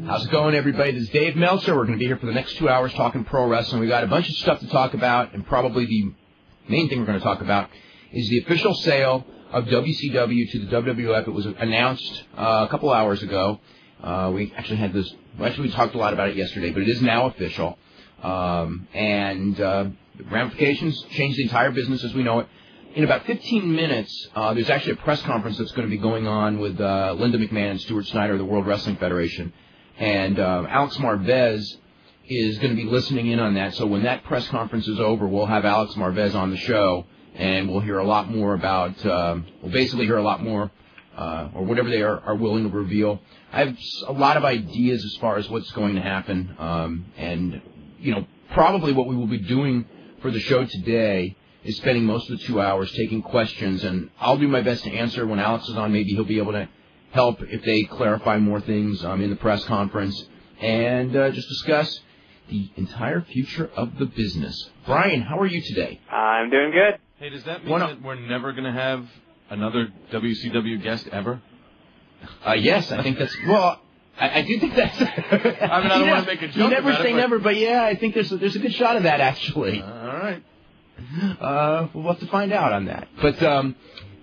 How's it going, everybody? This is Dave Meltzer. We're going to be here for the next 2 hours talking pro wrestling. We got a bunch of stuff to talk about, and probably the main thing we're going to talk about is the official sale of WCW to the WWF. It was announced a couple hours ago. We actually had this. We talked a lot about it yesterday, but it is now official. And ramifications change the entire business as we know it. In about 15 minutes, there's actually a press conference that's going to be going on with Linda McMahon and Stuart Snyder of the World Wrestling Federation. And Alex Marvez is going to be listening in on that. So when that press conference is over, we'll have Alex Marvez on the show, and we'll hear a lot more about, we'll basically hear a lot more, or whatever they are willing to reveal. I have a lot of ideas as far as what's going to happen. And, you know, probably what we will be doing for the show today is spending most of the 2 hours taking questions, and I'll do my best to answer. When Alex is on, maybe he'll be able to help if they clarify more things in the press conference, and just discuss the entire future of the business. Brian, how are you today? I'm doing good. Hey, does that mean that we're never going to have another WCW guest ever? Yes, I think that's... Well, I do think that's... I mean, I don't want to make a joke. You never say never, but yeah, I think there's a good shot of that, actually. All right. We'll have to find out on that. But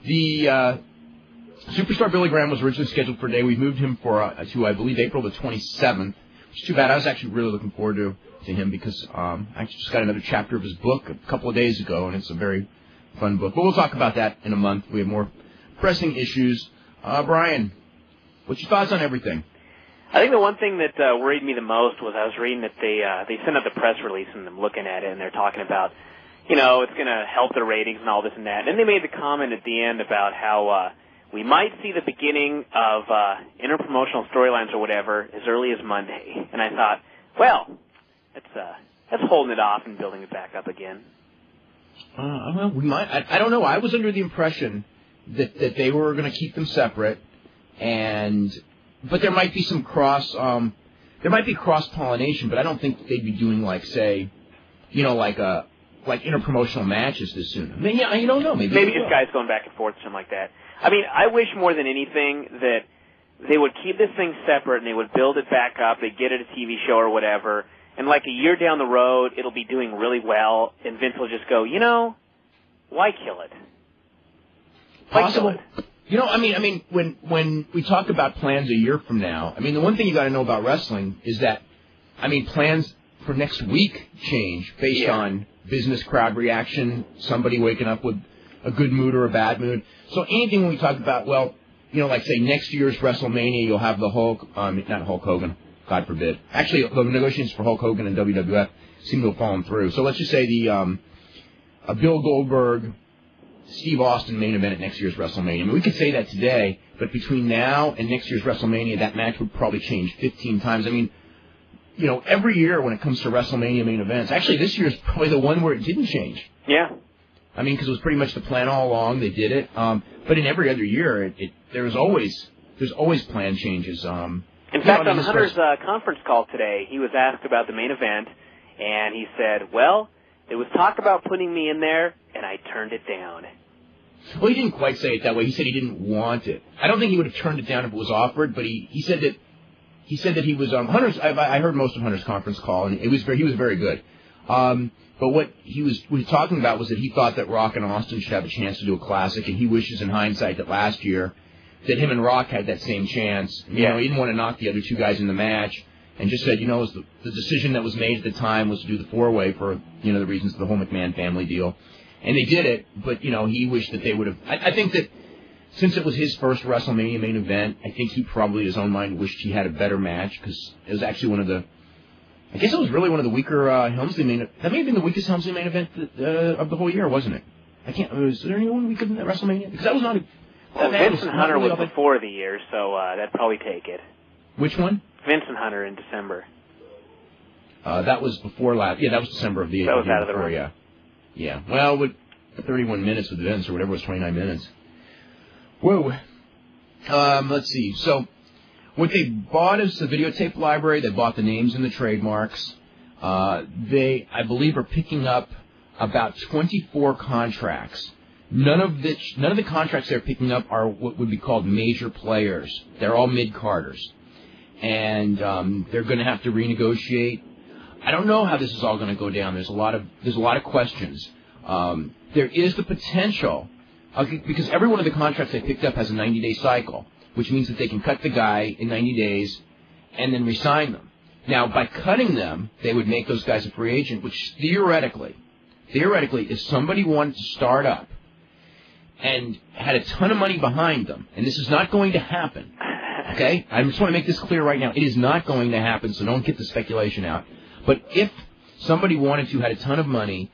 the Superstar Billy Graham was originally scheduled for today. We've moved him to, I believe, April the 27th, which is too bad. I was actually really looking forward to him because I actually just got another chapter of his book a couple of days ago, and it's a very fun book. But we'll talk about that in a month. We have more pressing issues. Brian, what's your thoughts on everything? I think the one thing that worried me the most was I was reading that they sent out the press release, and I'm looking at it, and they're talking about, you know, it's going to help the ratings and all this and that. And then they made the comment at the end about how we might see the beginning of interpromotional storylines or whatever as early as Monday. And I thought, well, that's holding it off and building it back up again. Well, we might. I don't know. I was under the impression that they were going to keep them separate, but there might be some cross-pollination, but I don't think they'd be doing like, say, you know, like interpromotional matches this soon. I mean, yeah, you don't know. Maybe just guys going back and forth, something like that. I mean, I wish more than anything that they would keep this thing separate and they would build it back up. They'd get it a TV show or whatever, and like a year down the road, it'll be doing really well, and Vince will just go, you know, why kill it? Possible. You know, I mean, when we talk about plans a year from now, I mean, the one thing you got to know about wrestling is that, I mean, plans for next week change based on business, crowd reaction, somebody waking up with a good mood or a bad mood. So anything when we talk about, well, you know, like say next year's WrestleMania, you'll have the Hulk, not Hulk Hogan, God forbid. Actually, the negotiations for Hulk Hogan and WWF seem to have fallen through. So let's just say the Bill Goldberg, Steve Austin main event at next year's WrestleMania. I mean, we could say that today, but between now and next year's WrestleMania, that match would probably change 15 times. I mean, you know, every year when it comes to WrestleMania main events, actually this year's probably the one where it didn't change. Yeah. I mean, because it was pretty much the plan all along. They did it. But in every other year, there's always plan changes. In fact, on Hunter's conference call today, he was asked about the main event, and he said, well, there was talk about putting me in there, and I turned it down. Well, he didn't quite say it that way. He said he didn't want it. I don't think he would have turned it down if it was offered, but he said that he was Hunter's. I heard most of Hunter's conference call, and he was very good. But what he was talking about was that he thought that Rock and Austin should have a chance to do a classic, and he wishes in hindsight that last year that him and Rock had that same chance. You know, he didn't want to knock the other two guys in the match, and just said, you know, it was the decision that was made at the time was to do the four-way for, you know, the reasons of the whole McMahon family deal. And they did it, but, you know, he wished that they would have... I think that since it was his first WrestleMania main event, I think he probably in his own mind wished he had a better match, because it was actually one of the... I guess it was really one of the weaker Helmsley main... That may have been the weakest Helmsley main event of the whole year, wasn't it? I can't... Was there anyone weaker than that WrestleMania? Because that was not a... Well, Vince and Hunter was before the year, so that'd probably take it. Which one? Vince and Hunter in December. That was before last... Yeah, that was December of the... That was out of the run. Yeah. Yeah. Well, with 31 minutes with Vince, or whatever it was, 29 minutes. Whoa. Let's see. So, what they bought is the videotape library. They bought the names and the trademarks. They, I believe, are picking up about 24 contracts. None of the contracts they're picking up are what would be called major players. They're all mid-carders. and they're going to have to renegotiate. I don't know how this is all going to go down. There's a lot of questions. There is the potential, because every one of the contracts they picked up has a 90-day cycle, which means that they can cut the guy in 90 days and then re-sign them. Now, by cutting them, they would make those guys a free agent, which theoretically, if somebody wanted to start up and had a ton of money behind them, and this is not going to happen, okay? I just want to make this clear right now. It is not going to happen, so don't get the speculation out. But if somebody wanted to, had a ton of money,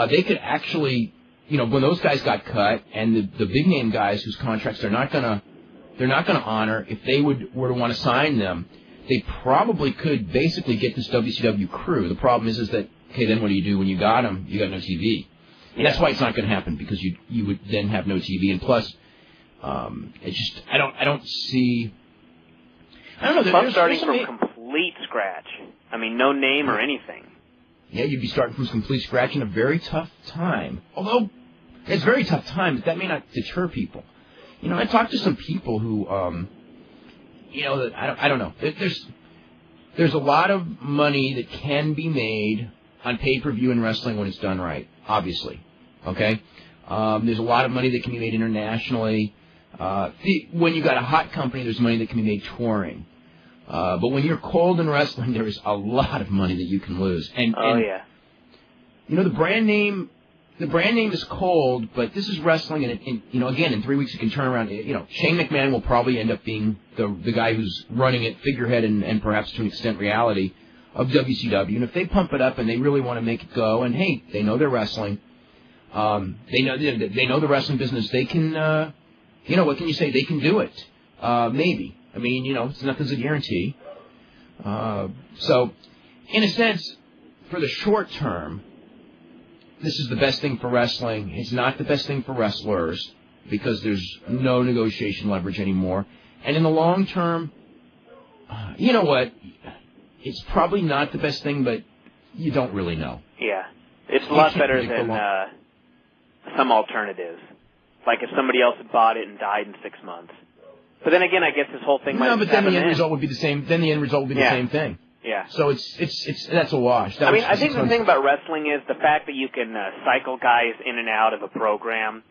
they could actually, when those guys got cut, and the big name guys whose contracts they're not gonna honor, if they were to want to sign them, they probably could basically get this WCW crew. The problem is that, okay, then what do you do when you got them? You got no TV. And that's why it's not going to happen, because you would then have no TV. And plus, it's just, I don't see. I don't know. Plus, starting from complete scratch. I mean, no name or anything. Yeah, you'd be starting from complete scratch in a very tough time. Although, it's a very tough time, but that may not deter people. I talked to some people who, I don't know. There's a lot of money that can be made on pay-per-view in wrestling when it's done right, obviously. Okay? There's a lot of money that can be made internationally. When you got a hot company, there's money that can be made touring. But when you're cold in wrestling, there is a lot of money that you can lose. And yeah. The brand name is cold, but this is wrestling, and again, in 3 weeks you can turn around. Shane McMahon will probably end up being the guy who's running it, figurehead, and perhaps to an extent reality of WCW. And if they pump it up and they really want to make it go, and hey, they know they're wrestling, they know the wrestling business. They can, what can you say? They can do it. Maybe. I mean, nothing's a guarantee. So, in a sense, for the short term, this is the best thing for wrestling. It's not the best thing for wrestlers because there's no negotiation leverage anymore. And in the long term, you know what? It's probably not the best thing, but you don't really know. Yeah. It's a lot better than some alternatives. Like if somebody else had bought it and died in 6 months. But then again, I guess this whole thing might happen. No, but then the end result would be the same. Then the end result would be the same thing. Yeah. So it's that's a wash. I think the thing about wrestling is the fact that you can cycle guys in and out of a program.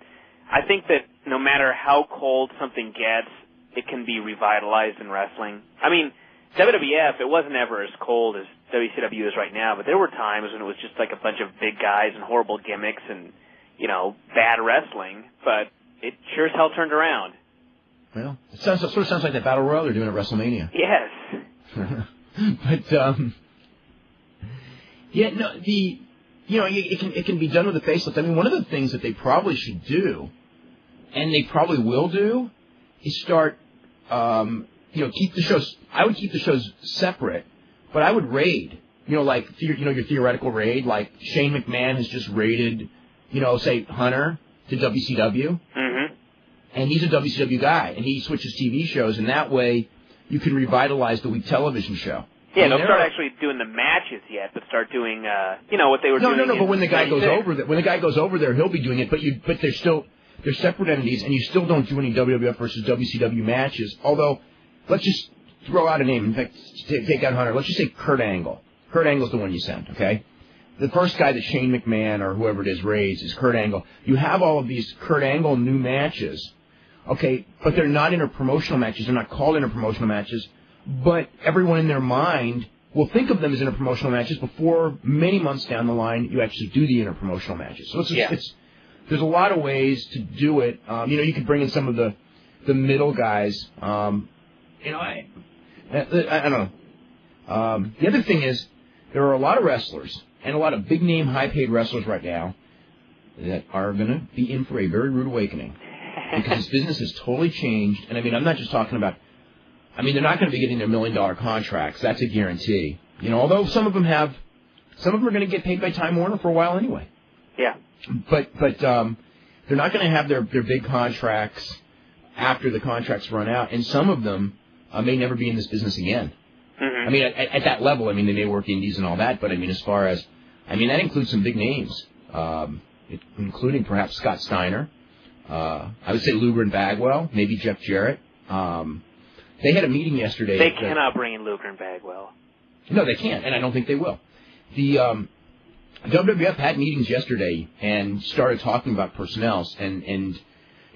I think that no matter how cold something gets, it can be revitalized in wrestling. I mean, WWF, it wasn't ever as cold as WCW is right now, but there were times when it was just like a bunch of big guys and horrible gimmicks and, bad wrestling, but it sure as hell turned around. Well, it sort of sounds like that Battle Royal they're doing at WrestleMania. Yes. But, it can be done with a facelift. I mean, one of the things that they probably should do, and they probably will do, is start, keep the shows. I would keep the shows separate, but I would raid. Your theoretical raid, like Shane McMahon has just raided, say Hunter to WCW. Mm-hmm. And he's a WCW guy, and he switches TV shows, and that way you can revitalize the week television show. Yeah, don't start actually doing the matches yet, but start doing, what they were doing. No. But when the guy goes over there, he'll be doing it. But they're separate entities, and you still don't do any WWF versus WCW matches. Although, let's just throw out a name. In fact, take out Hunter. Let's just say Kurt Angle. Kurt Angle's the one you sent, okay? The first guy that Shane McMahon or whoever it is raids is Kurt Angle. You have all of these Kurt Angle new matches. Okay, but they're not interpromotional matches. They're not called interpromotional matches. But everyone in their mind will think of them as interpromotional matches before many months down the line you actually do the interpromotional matches. So there's a lot of ways to do it. You could bring in some of the middle guys. I don't know. The other thing is there are a lot of wrestlers and a lot of big name, high paid wrestlers right now that are going to be in for a very rude awakening. Because this business has totally changed. And, I'm not just talking about... they're not going to be getting their $1 million contracts. That's a guarantee. Although some of them are going to get paid by Time Warner for a while anyway. Yeah. But they're not going to have their big contracts after the contracts run out. And some of them may never be in this business again. Mm-hmm. At that level, they may work indies and all that. But, as far as... that includes some big names, including perhaps Scott Steiner. I would say Luger and Bagwell, maybe Jeff Jarrett. They had a meeting yesterday. They cannot bring in Luger and Bagwell. No, they can't, and I don't think they will. The WWF had meetings yesterday and started talking about personnel, and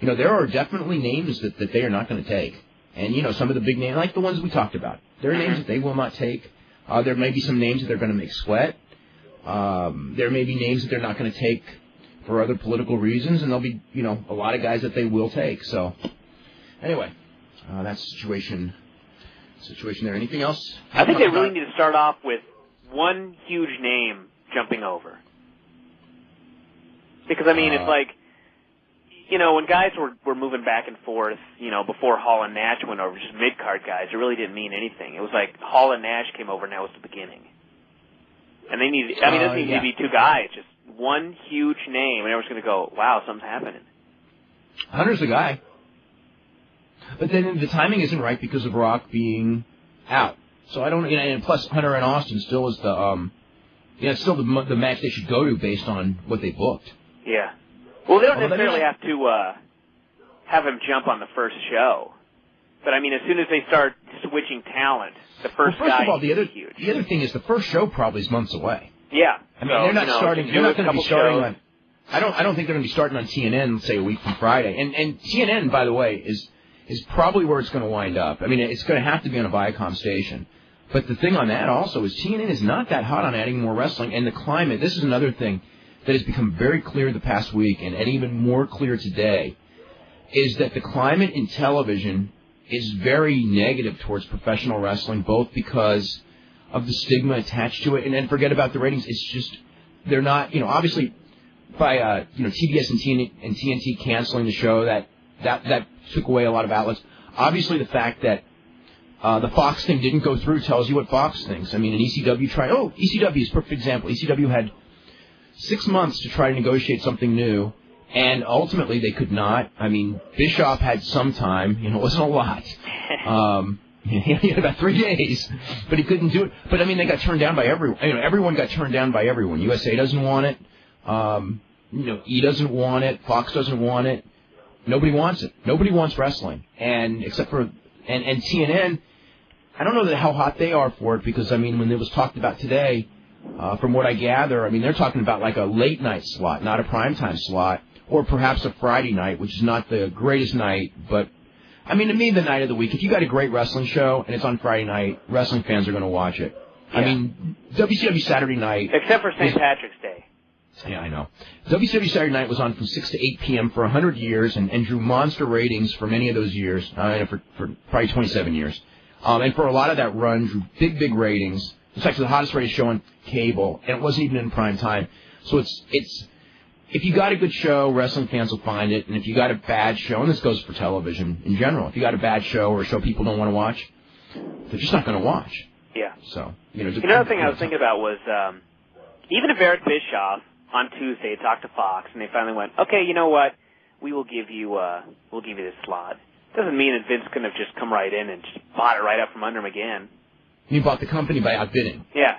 there are definitely names that they are not going to take. And, some of the big names, like the ones we talked about, there are names that they will not take. There may be some names that they're going to make sweat. There may be names that they're not going to take for other political reasons, and there'll be, a lot of guys that they will take. So, anyway, that's the situation there. Anything else? I think they really need to start off with one huge name jumping over. Because, it's like, when guys were moving back and forth, before Hall and Nash went over, just mid-card guys, it really didn't mean anything. It was like Hall and Nash came over, and that was the beginning. And they need, it doesn't need to be two guys, just one huge name, and everyone's going to go, wow, something's happening. Hunter's the guy. But then the timing isn't right because of Rock being out. So I don't, and plus Hunter and Austin still is it's still the match they should go to based on what they booked. Yeah. Well, they don't necessarily have to have him jump on the first show. But, as soon as they start switching talent, the first guy is huge. The other thing is the first show probably is months away. Yeah. They're not starting. They're not going to be starting on. I don't think they're going to be starting on TNN, say, a week from Friday. And TNN, by the way, is probably where it's going to wind up. It's going to have to be on a Viacom station. But the thing on that also is TNN is not that hot on adding more wrestling. And the climate, this is another thing that has become very clear the past week, and even more clear today, is that the climate in television is very negative towards professional wrestling, both because of the stigma attached to it, and then forget about the ratings. It's just, they're not, obviously, by, TBS and TNT canceling the show, that took away a lot of outlets. Obviously, the fact that the Fox thing didn't go through tells you what Fox thinks. And ECW tried, ECW is a perfect example. ECW had 6 months to try to negotiate something new, and ultimately they could not. Bischoff had some time, it wasn't a lot. He had about 3 days, but he couldn't do it. But they got turned down by everyone. Everyone got turned down by everyone. USA doesn't want it. E doesn't want it. Fox doesn't want it. Nobody wants it. Nobody wants wrestling, and except for and TNN. I don't know how hot they are for it because when it was talked about today, from what I gather, they're talking about like a late night slot, not a primetime slot, or perhaps a Friday night, which is not the greatest night, but. To me, the night of the week, if you got a great wrestling show and it's on Friday night, wrestling fans are going to watch it. Yeah. WCW Saturday night... Except for St. Patrick's Day. Yeah, I know. WCW Saturday night was on from 6 to 8 p.m. for 100 years and drew monster ratings for many of those years, for probably 27 years. And for a lot of that run, drew big ratings. It's actually the hottest rated show on cable, and it wasn't even in prime time. So it's if you got a good show, wrestling fans will find it. And if you got a bad show, and this goes for television in general, if you got a bad show or a show people don't want to watch, they're just not going to watch. Yeah. So, Another thing I was thinking about was, even if Eric Bischoff on Tuesday talked to Fox and they finally went, okay, you know what, we'll give you this slot. Doesn't mean that Vince couldn't have just come right in and just bought it right up from under him again. You bought the company by outbidding. Yeah.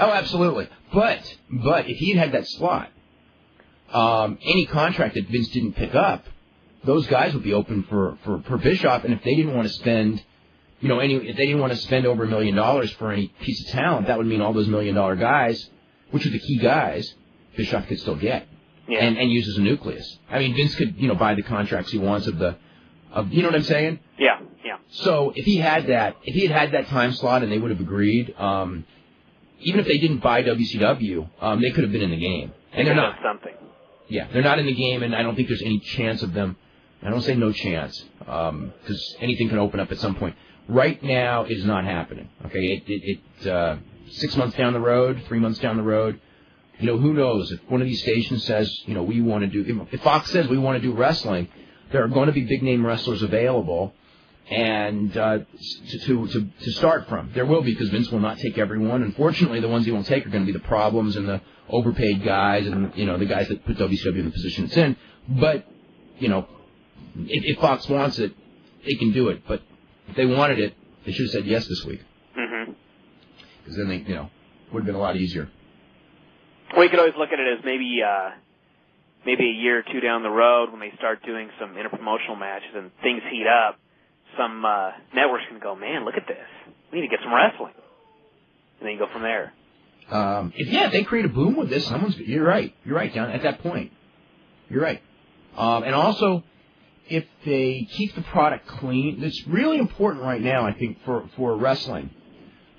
Oh, absolutely. But if he had that slot, any contract that Vince didn't pick up, those guys would be open for Bischoff, and if they didn't want to spend, if they didn't want to spend over $1 million for any piece of talent, that would mean all those $1 million guys, which are the key guys, Bischoff could still get, and use as a nucleus. Vince could, buy the contracts he wants of you know what I'm saying? Yeah. So if he had that time slot and they would have agreed, even if they didn't buy WCW, they could have been in the game, and they're not. Something. Yeah, they're not in the game, and I don't think there's any chance of them. I don't say no chance, because anything can open up at some point. Right now, it is not happening. Okay, 6 months down the road, 3 months down the road, who knows? If one of these stations says, we want to do, if Fox says we want to do wrestling, there are going to be big name wrestlers available, and to start from, there will be, because Vince will not take everyone. Unfortunately, the ones he won't take are going to be the problems and the overpaid guys and the guys that put WCW in the position it's in. But if Fox wants it, they can do it. But if they wanted it, they should have said yes this week. Because then they would have been a lot easier. Well, you could always look at it as maybe a year or two down the road when they start doing some interpromotional matches and things heat up. some networks can go, man, look at this. We need to get some wrestling. And then you go from there. If they create a boom with this, you're right. You're right, John, at that point. You're right. And also, if they keep the product clean, it's really important right now, I think, for wrestling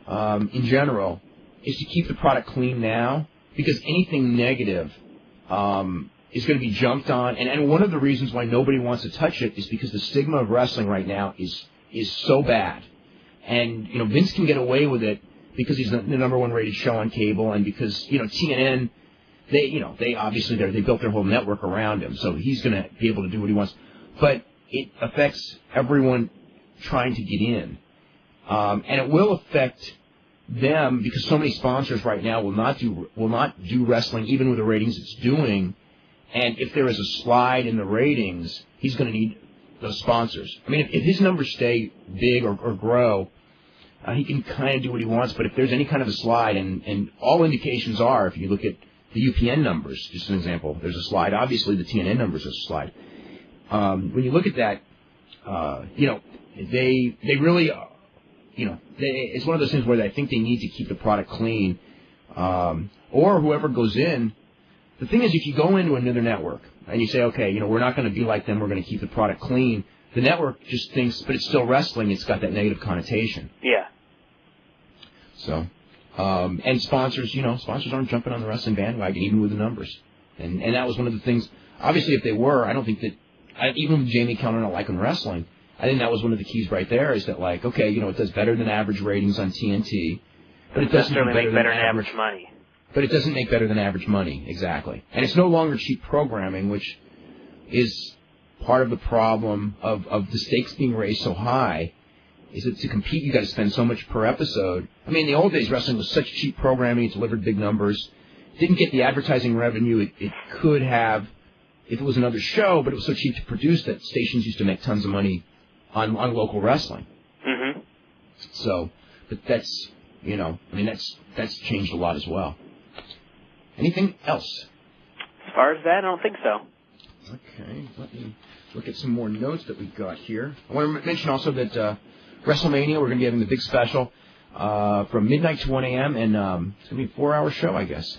in general, is to keep the product clean now, because anything negative is going to be jumped on. And one of the reasons why nobody wants to touch it is because the stigma of wrestling right now is so bad. And, Vince can get away with it because he's the number one rated show on cable, and because, TNN, they obviously they built their whole network around him, so he's going to be able to do what he wants. But it affects everyone trying to get in. And it will affect them because so many sponsors right now will not do wrestling even with the ratings it's doing. And if there is a slide in the ratings, he's going to need those sponsors. I mean, if his numbers stay big or grow, he can kind of do what he wants. But if there's any kind of a slide, and all indications are, if you look at the UPN numbers, just an example, there's a slide. Obviously, the TNN numbers are a slide. When you look at that, they really, it's one of those things where I think they need to keep the product clean, or whoever goes in. The thing is, if you go into another network and you say, okay, we're not going to be like them, we're going to keep the product clean, the network just thinks, but it's still wrestling, it's got that negative connotation. Yeah. So, and sponsors aren't jumping on the wrestling bandwagon, even with the numbers. And that was one of the things, obviously if they were, I don't think that, even with Jamie Kellner not liking wrestling, I think that was one of the keys right there, is that it does better than average ratings on TNT, but it doesn't necessarily make better than average money. But it doesn't make better than average money, exactly. And it's no longer cheap programming, which is part of the problem of the stakes being raised so high, is that to compete, you got to spend so much per episode. I mean, in the old days, wrestling was such cheap programming, it delivered big numbers, didn't get the advertising revenue it could have if it was another show, but it was so cheap to produce that stations used to make tons of money on local wrestling. Mm-hmm. So, but that's, that's changed a lot as well. Anything else? As far as that, I don't think so. Okay, let me look at some more notes that we've got here. I want to mention also that WrestleMania, we're going to be having the big special from midnight to 1 a.m., and it's going to be a 4-hour show, I guess.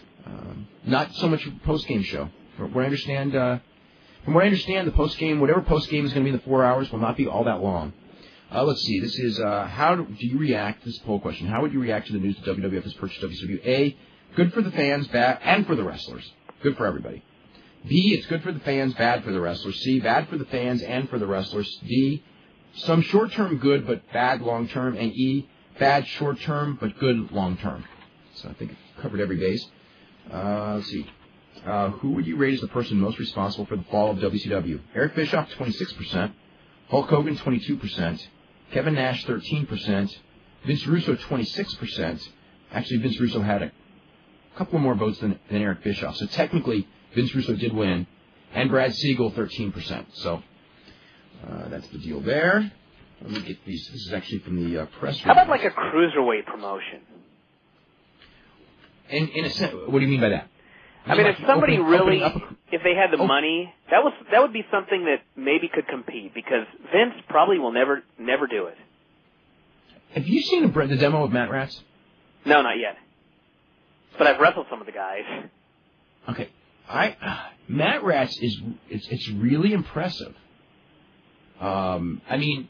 Not so much a post-game show. From what I understand, the post-game, whatever post-game is going to be in the 4 hours, will not be all that long. Let's see. This is how do you react? This is a poll question. How would you react to the news that WWF has purchased WCW? A, good for the fans, bad, and for the wrestlers. Good for everybody. B, it's good for the fans, bad for the wrestlers. C, bad for the fans and for the wrestlers. D, some short-term good but bad long-term. And E, bad short-term but good long-term. So I think I've covered every base. Let's see. Who would you rate as the person most responsible for the fall of WCW? Eric Bischoff, 26%. Hulk Hogan, 22%. Kevin Nash, 13%. Vince Russo, 26%. Actually, Vince Russo had a couple more votes than Eric Bischoff. So technically, Vince Russo did win. And Brad Siegel, 13%. So that's the deal there. Let me get these. This is actually from the press release. How about like a cruiserweight promotion? In a sense, what do you mean by that? I mean, if somebody if they had the money, that would be something that maybe could compete, because Vince probably will never do it. Have you seen the demo of Matt Rats? No, not yet. But I've wrestled some of the guys. Okay, Matt Rats it's really impressive. I mean,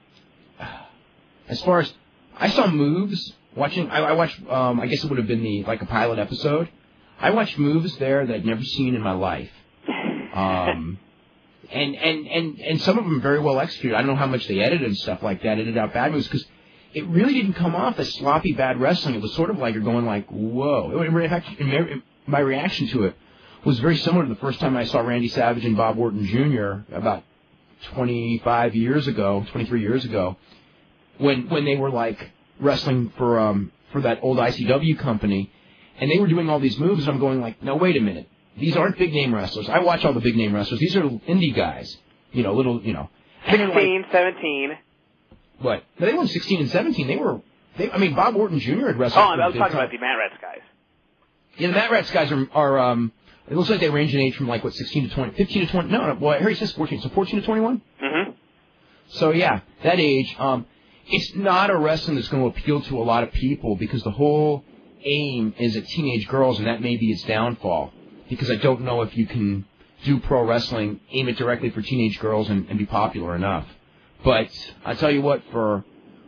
as far as I saw moves watching, I watched. I guess it would have been a pilot episode. I watched moves there that I'd never seen in my life. And some of them very well executed. I don't know how much they edited and stuff like that, edited out bad moves, because it really didn't come off as sloppy bad wrestling. It was sort of like you're going like, whoa. In fact, my reaction to it was very similar to the first time I saw Randy Savage and Bob Orton Jr. about 23 years ago, when they were like wrestling for that old ICW company. And they were doing all these moves, and I'm going like, no, wait a minute. These aren't big-name wrestlers. I watch all the big-name wrestlers. These are indie guys. 16, 17. What? No, they weren't 16 and 17. Bob Orton Jr. had wrestled. Oh, I was talking about the Matt Rats guys. Yeah, the Matt Rats guys are it looks like they range in age from 16 to 20, 15 to 20. No, well, Harry says 14. So 14 to 21? Mm-hmm. So, yeah, that age. It's not a wrestling that's going to appeal to a lot of people because the whole aim is at teenage girls, and that may be its downfall. Because I don't know if you can do pro wrestling, aim it directly for teenage girls, and be popular enough. But I tell you what, for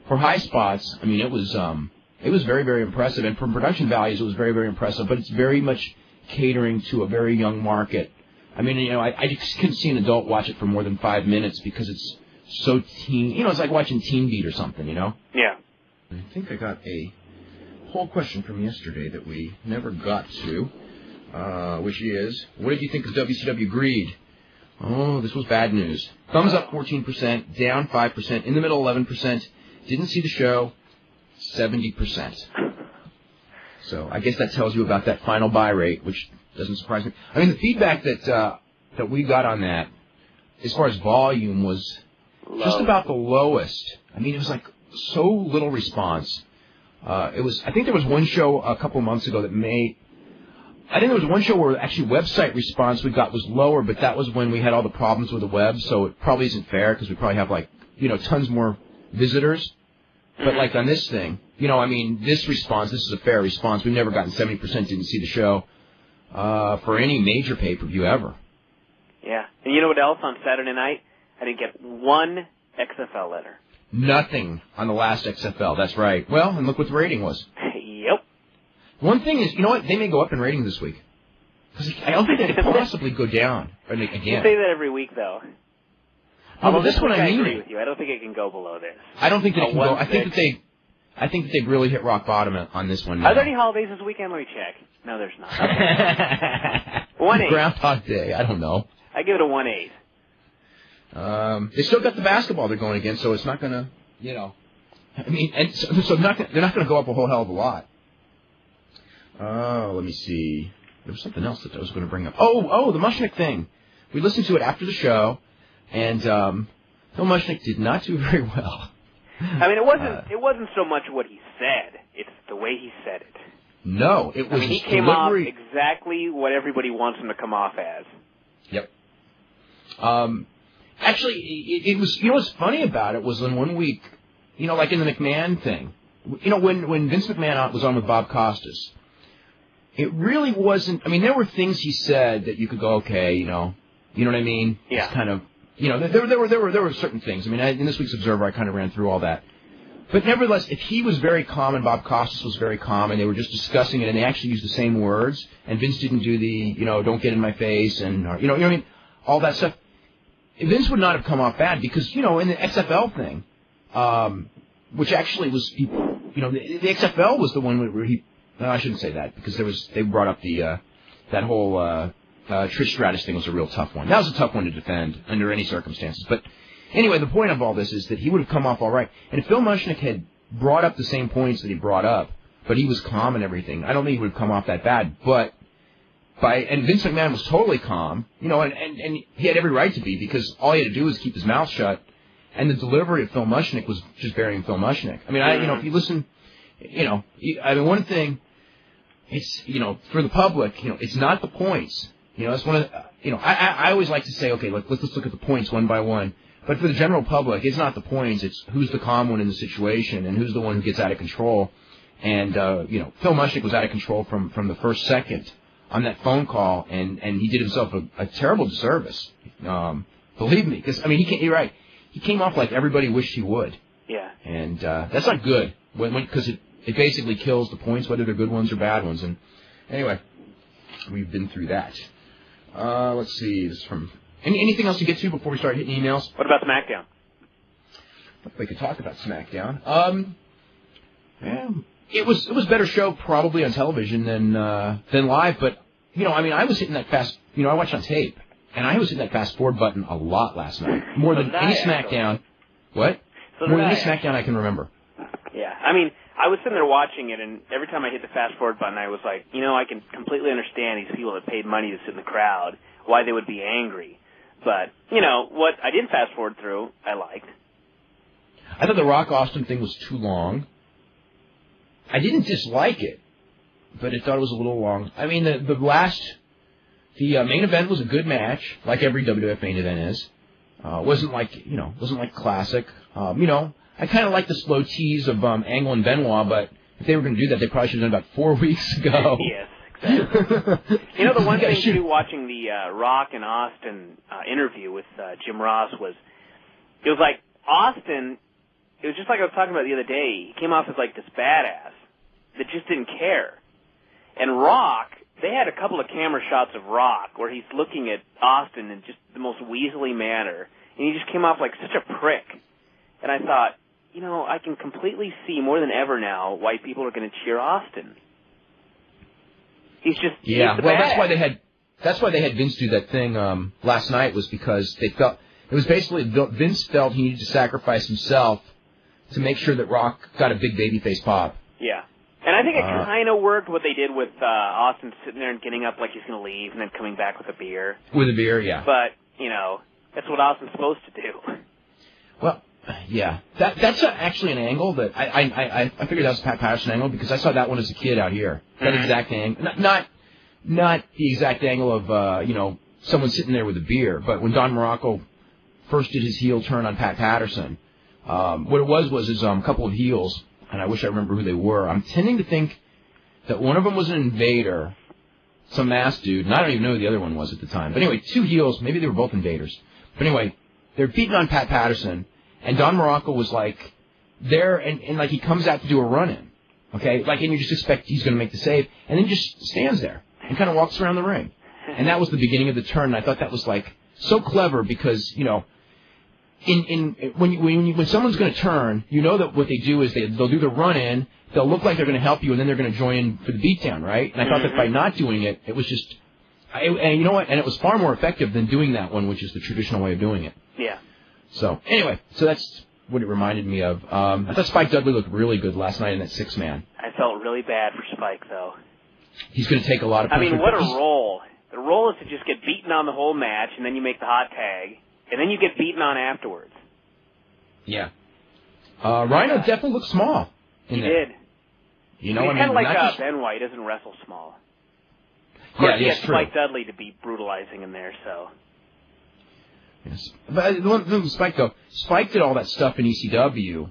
high spots, I mean, it was very, very impressive, and from production values, it was very, very impressive. But it's very much catering to a very young market. I mean, you know, I just couldn't see an adult watch it for more than 5 minutes because it's so teen. You know, it's like watching Teen Beat or something. You know? Yeah. I think I got a whole question from yesterday that we never got to. Which is, what did you think of WCW Greed? Oh, this was bad news. Thumbs up 14%, down 5%, in the middle 11%, didn't see the show 70%. So I guess that tells you about that final buy rate, which doesn't surprise me. I mean, the feedback that we got on that, as far as volume, was just about the lowest. I mean, it was like so little response. I think there was one show a couple months ago I think there was one show where actually website response we got was lower, but that was when we had all the problems with the web, so it probably isn't fair because we probably have tons more visitors. But like on this thing, I mean, this is a fair response. We've never gotten 70% didn't see the show for any major pay-per-view ever. Yeah. And you know what else on Saturday night? I didn't get one XFL letter. Nothing on the last XFL, that's right. Well, and look what the rating was. Yep. One thing is, you know what? They may go up in ratings this week. Because I don't think they could possibly go down again. You say that every week, though. Although this one I agree with you. I don't think it can go below this. I don't think that it can go. I think that they've really hit rock bottom on this one now. Are there any holidays this weekend? Let me check. No, there's not. 1-8. Groundhog Day. I don't know. I give it a 1-8. They still got the basketball they're going against, so it's not going to, I mean, and so they're not going to go up a whole hell of a lot. Oh, let me see. There was something else that I was going to bring up. Oh, the Mushnick thing. We listened to it after the show, and Phil Mushnick did not do very well. I mean, it wasn't so much what he said; it's the way he said it. No, it was. I mean, he came off exactly what everybody wants him to come off as. Yep. Actually, it was. You know what's funny about it was in 1 week, like in the McMahon thing. When Vince McMahon was on with Bob Costas. It really wasn't. I mean, there were things he said that you could go, okay, you know what I mean? Yeah. It's kind of, there were certain things. I mean, in this week's Observer, I kind of ran through all that. But nevertheless, if he was very calm and Bob Costas was very calm, and they were just discussing it, and they actually used the same words, and Vince didn't do the, don't get in my face, and you know what I mean, all that stuff. Vince would not have come off bad because in the XFL thing, which actually was, the XFL was the one where he. No, I shouldn't say that because they brought up that whole Trish Stratus thing was a real tough one. That was a tough one to defend under any circumstances. But anyway, the point of all this is that he would have come off all right. And if Phil Mushnick had brought up the same points that he brought up, but he was calm and everything, I don't think he would have come off that bad. And Vince McMahon was totally calm, and he had every right to be because all he had to do was keep his mouth shut. And the delivery of Phil Mushnick was just burying Phil Mushnick. I mean, if you listen, one thing. It's, for the public, it's not the points. That's one of the, I always like to say, okay, let's look at the points one by one. But for the general public, it's not the points. It's who's the calm one in the situation and who's the one who gets out of control. And, Phil Mushnick was out of control from the first second on that phone call, and he did himself a terrible disservice. Believe me, because, you're right. He came off like everybody wished he would. Yeah. And that's not good because it basically kills the points, whether they're good ones or bad ones. And anyway, we've been through that. Let's see. This is from anything else to get to before we start hitting emails? What about SmackDown? We could talk about SmackDown. It was a better show probably on television than live. But I was hitting that fast. I watched on tape, and I was hitting that fast forward button a lot last night, more than any SmackDown. What? More than any SmackDown I can remember. Yeah, I was sitting there watching it, and every time I hit the fast-forward button, I was like, I can completely understand these people that paid money to sit in the crowd, why they would be angry. But, what I did fast-forward through, I liked. I thought the Rock Austin thing was too long. I didn't dislike it, but I thought it was a little long. I mean, the main event was a good match, like every WWF main event is. Wasn't like classic. I kind of like the slow tease of Angle and Benoit, but if they were going to do that, they probably should have done about 4 weeks ago. Yes, exactly. The one thing, too, watching the Rock and Austin interview with Jim Ross was, it was like Austin, it was just like I was talking about the other day, he came off as like this badass that just didn't care. And Rock, they had a couple of camera shots of Rock where he's looking at Austin in just the most weaselly manner, and he just came off like such a prick. And I thought, I can completely see more than ever now why people are going to cheer Austin. He's just he's the badass. That's why they had Vince do that thing last night, was because they felt it was basically Vince felt he needed to sacrifice himself to make sure that Rock got a big babyface pop. Yeah. And I think it kind of worked what they did with Austin sitting there and getting up like he's going to leave and then coming back with a beer. With a beer, yeah. But, that's what Austin's supposed to do. Well, yeah. That's actually an angle that I figured that was a Pat Patterson angle because I saw that one as a kid out here. That exact angle. Not the exact angle of, someone sitting there with a beer, but when Don Morocco first did his heel turn on Pat Patterson, what it was a couple of heels, and I wish I remember who they were. I'm tending to think that one of them was an Invader, some masked dude, and I don't even know who the other one was at the time. But anyway, 2 heels, maybe they were both Invaders. But anyway, they're beating on Pat Patterson, and Don Morocco was like there, and like he comes out to do a run-in, okay? Like, and you just expect he's going to make the save, and then just stands there and kind of walks around the ring. And that was the beginning of the turn, and I thought that was like so clever because, when someone's going to turn, that what they do is they'll do the run-in, they'll look like they're going to help you, and then they're going to join in for the beatdown, right? And I thought that by not doing it, it was just, and you know what? And it was far more effective than doing that one, which is the traditional way of doing it. Yeah. So anyway, that's what it reminded me of. I thought Spike Dudley looked really good last night in that 6-man. I felt really bad for Spike, though. He's going to take a lot of punishment. What a role. The role is to just get beaten on the whole match, and then you make the hot tag. And then you get beaten on afterwards. Yeah. Rhino definitely looked small. He did. He's kind of like Ben White. He doesn't wrestle small. Of course, he has Spike Dudley to be brutalizing in there, so. Yes. But the one thing with Spike, though, Spike did all that stuff in ECW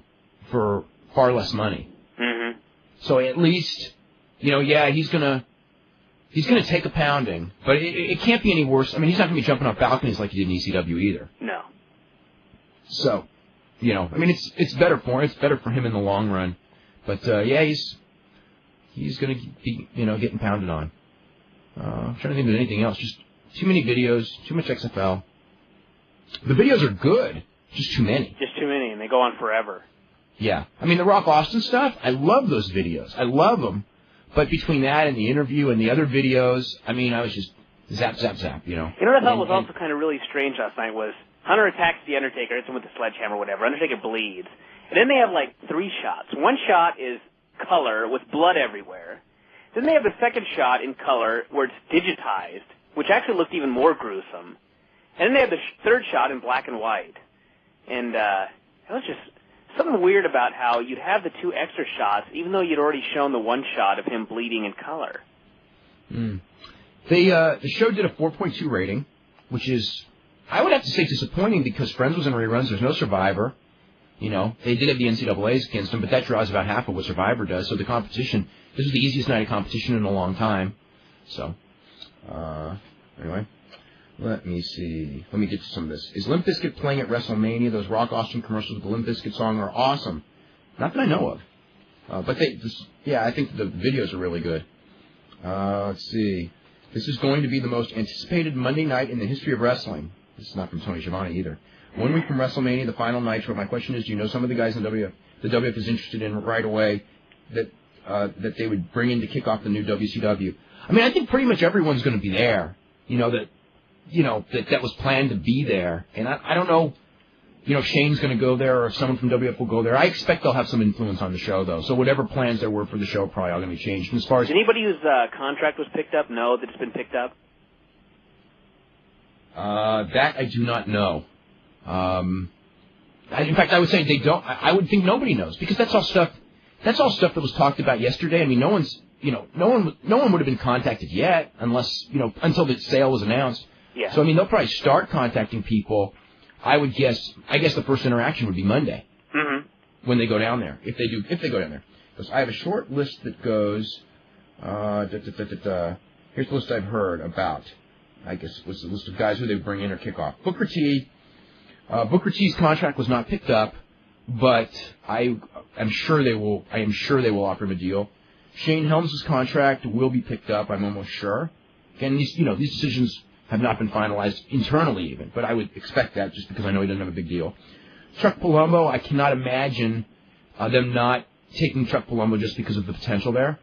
for far less money. Mm-hmm. So at least, he's going to take a pounding, but it can't be any worse. I mean, he's not going to be jumping off balconies like he did in ECW either. No. So, it's better for him. It's better for him in the long run. But he's going to be getting pounded on. I'm trying to think of anything else. Just too many videos, too much XFL. The videos are good, just too many. Just too many, and they go on forever. Yeah, the Rock Austin stuff. I love those videos. I love them. But between that and the interview and the other videos, I was just zap, zap, zap, what I thought was also kind of really strange last night was Hunter attacks The Undertaker, hits him with the sledgehammer or whatever. Undertaker bleeds. And then they have like 3 shots. One shot is color with blood everywhere. Then they have the second shot in color where it's digitized, which actually looked even more gruesome. And then they have the third shot in black and white. And it was just something weird about how you'd have the 2 extra shots, even though you'd already shown the 1 shot of him bleeding in color. The show did a 4.2 rating, which is, I would have to say, disappointing because Friends was in reruns. There's no Survivor. They did have the NCAAs against them, but that draws about half of what Survivor does. So the competition, this was the easiest night of competition in a long time. So, anyway. Let me see. Let me get to some of this. Is Limp Bizkit playing at WrestleMania? Those Rock Austin commercials with the Limp Bizkit song are awesome. Not that I know of. But I think the videos are really good. Let's see. This is going to be the most anticipated Monday night in the history of wrestling. This is not from Tony Schiavone either. 1 week from WrestleMania, the final nitro. My question is, do you know some of the guys in WWF the WWF is interested in right away that they would bring in to kick off the new WCW? I think pretty much everyone's going to be there. That was planned to be there. And I don't know, if Shane's going to go there or if someone from WWF will go there. I expect they'll have some influence on the show, though. So whatever plans there were for the show are probably all going to be changed. And as far as does anybody whose contract was picked up know that it's been picked up? That I do not know. In fact, I would say they don't. I would think nobody knows because that's all stuff that was talked about yesterday. No one would have been contacted yet unless, until the sale was announced. Yeah. So, they'll probably start contacting people. I guess the first interaction would be Monday Mm-hmm. when they go down there, if they go down there. Because I have a short list that goes, here's the list I've heard about. I guess was the list of guys who they bring in or kick off. Booker T's contract was not picked up, but I am sure they will offer him a deal. Shane Helms' contract will be picked up, I'm almost sure. Again, these decisions have not been finalized internally even, but I would expect that just because I know he doesn't have a big deal. Chuck Palumbo, I cannot imagine them not taking Chuck Palumbo just because of the potential there.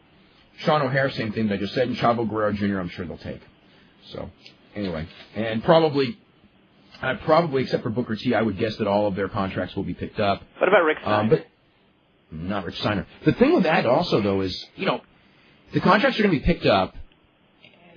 Sean O'Hare, same thing that I just said, and Chavo Guerrero Jr. I'm sure they'll take. So, anyway, and probably except for Booker T, I would guess that all of their contracts will be picked up. What about Rick Steiner? But not Rich Steiner. The thing with that also, though, is, the contracts are going to be picked up,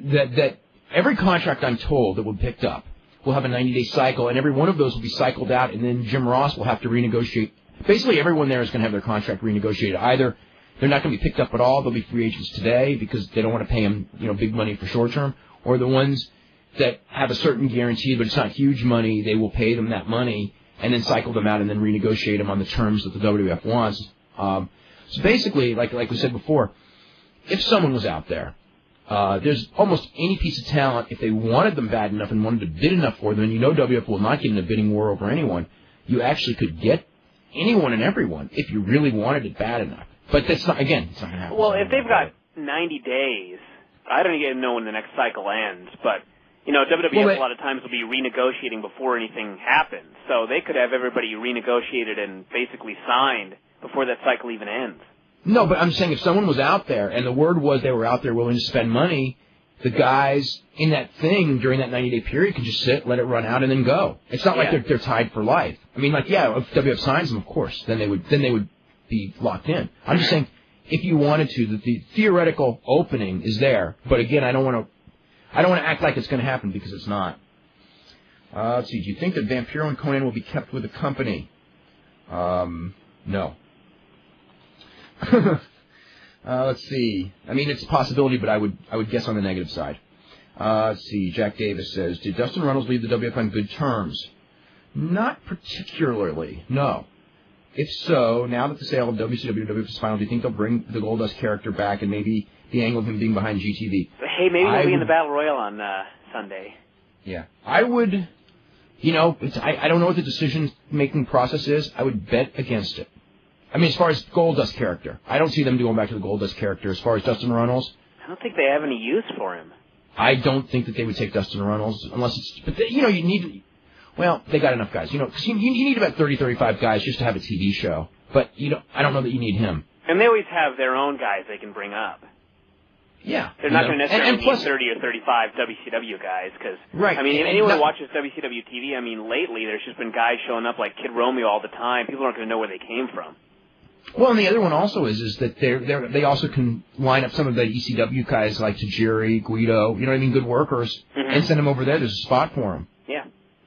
that every contract, I'm told, that will be picked up will have a 90-day cycle, and every one of those will be cycled out, and then Jim Ross will have to renegotiate. Basically, everyone there is going to have their contract renegotiated. Either they're not going to be picked up at all, they'll be free agents today because they don't want to pay them, big money for short term, or the ones that have a certain guarantee, but it's not huge money, they will pay them that money and then cycle them out and then renegotiate them on the terms that the WWF wants. So basically, like we said before, if someone was out there, there's almost any piece of talent, if they wanted them bad enough and wanted to bid enough for them, and WWF will not get in a bidding war over anyone, you actually could get anyone and everyone if you really wanted it bad enough. But that's not, again, it's not going to happen. Well, if they've got 90 days, I don't even know when the next cycle ends, but, WWF a lot of times will be renegotiating before anything happens. So they could have everybody renegotiated and basically signed before that cycle even ends. No, but I'm saying if someone was out there and the word was they were out there willing to spend money, the guys in that thing during that 90-day period can just sit, let it run out, and then go. It's not like they're tied for life. I mean, if WWF signs them, of course, then they would be locked in. I'm just saying, if you wanted to, the theoretical opening is there. But again, I don't want to act like it's going to happen because it's not. Let's see. Do you think that Vampiro and Conan will be kept with the company? No. Let's see. I mean, it's a possibility, but I would guess on the negative side. Let's see. Jack Davis says, did Dustin Runnels leave the WWF on good terms? Not particularly, no. If so, now that the sale of WCW is final, do you think they'll bring the Goldust character back and maybe the angle of him being behind GTV? Hey, maybe he'll be in the Battle Royal on Sunday. Yeah. I would, I don't know what the decision-making process is. I would bet against it. I mean, as far as Goldust character, I don't see them going back to the Goldust character. As far as Dustin Runnels, I don't think they have any use for him. I don't think that they would take Dustin Runnels unless it's. But you need. Well, they got enough guys. Because you need about 30, 35 guys just to have a TV show. But I don't know that you need him. And they always have their own guys they can bring up. Yeah. They're not going to necessarily need 30 or 35 WCW guys because, anyone who watches WCW TV, lately there's just been guys showing up like Kid Romeo all the time. People aren't going to know where they came from. Well, and the other one also is that they also can line up some of the ECW guys like Tajiri, Guido, good workers, and send them over there. There's a spot for them. Yeah.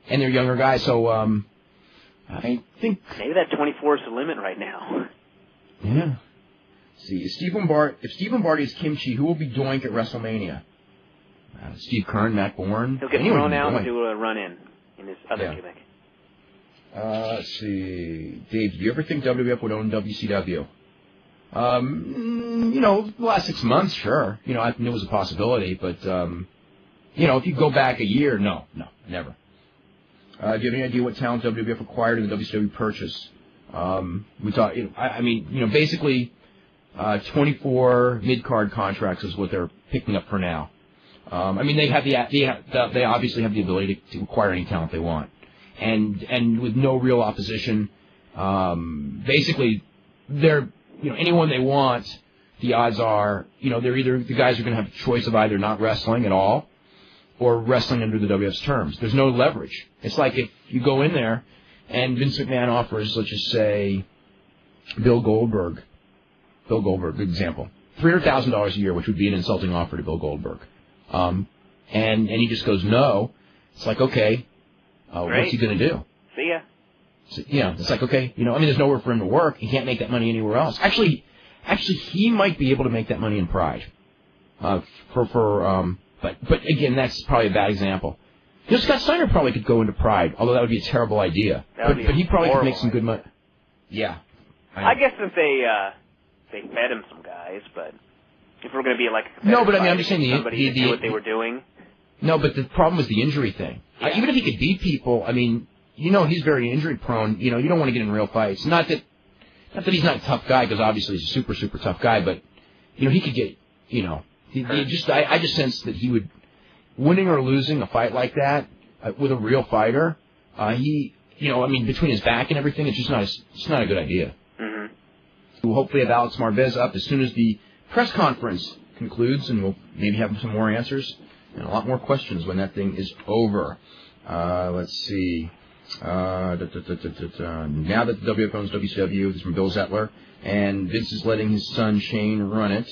And they're younger guys, so I think maybe that 24 is the limit right now. Yeah. Let's see, if Steve Lombardi is Kimchi, who will be Doink at WrestleMania? Steve Kern, Matt Bourne. He'll get thrown out and do a run-in his other gimmick. Let's see. Dave, do you ever think WWF would own WCW? The last 6 months, sure. I knew it was a possibility, but, if you go back a year, no, never. Do you have any idea what talent WWF acquired in the WCW purchase? We thought, basically, 24 mid-card contracts is what they're picking up for now. They obviously have the ability to acquire any talent they want. And with no real opposition, basically, they're, anyone they want, the odds are, the guys are going to have a choice of either not wrestling at all or wrestling under the WWF's terms. There's no leverage. It's like if you go in there and Vince McMahon offers, let's just say, Bill Goldberg, good example, $300,000 a year, which would be an insulting offer to Bill Goldberg. And he just goes, no. It's like, okay. What's he going to do? See ya. So, it's like, okay, there's nowhere for him to work. He can't make that money anywhere else. Actually, he might be able to make that money in Pride. But again, that's probably a bad example. Scott Steiner probably could go into Pride, although that would be a terrible idea. But he probably could make some good money. Yeah. I guess if they fed him some guys, but if we're going to be like no, but I mean, I'm just saying somebody to do what they were doing. No, but the problem was the injury thing. Yeah. Even if he could beat people, I mean, he's very injury prone. You don't want to get in real fights. Not that he's not a tough guy, because obviously he's a super, super tough guy, but, he could get, I just sense that he would, winning or losing a fight like that with a real fighter, between his back and everything, it's not a good idea. Mm-hmm. We'll hopefully have Alex Marbez up as soon as the press conference concludes, and we'll maybe have some more answers and a lot more questions when that thing is over. Let's see. Now that the WWF owns WCW, this is from Bill Zettler, and Vince is letting his son Shane run it,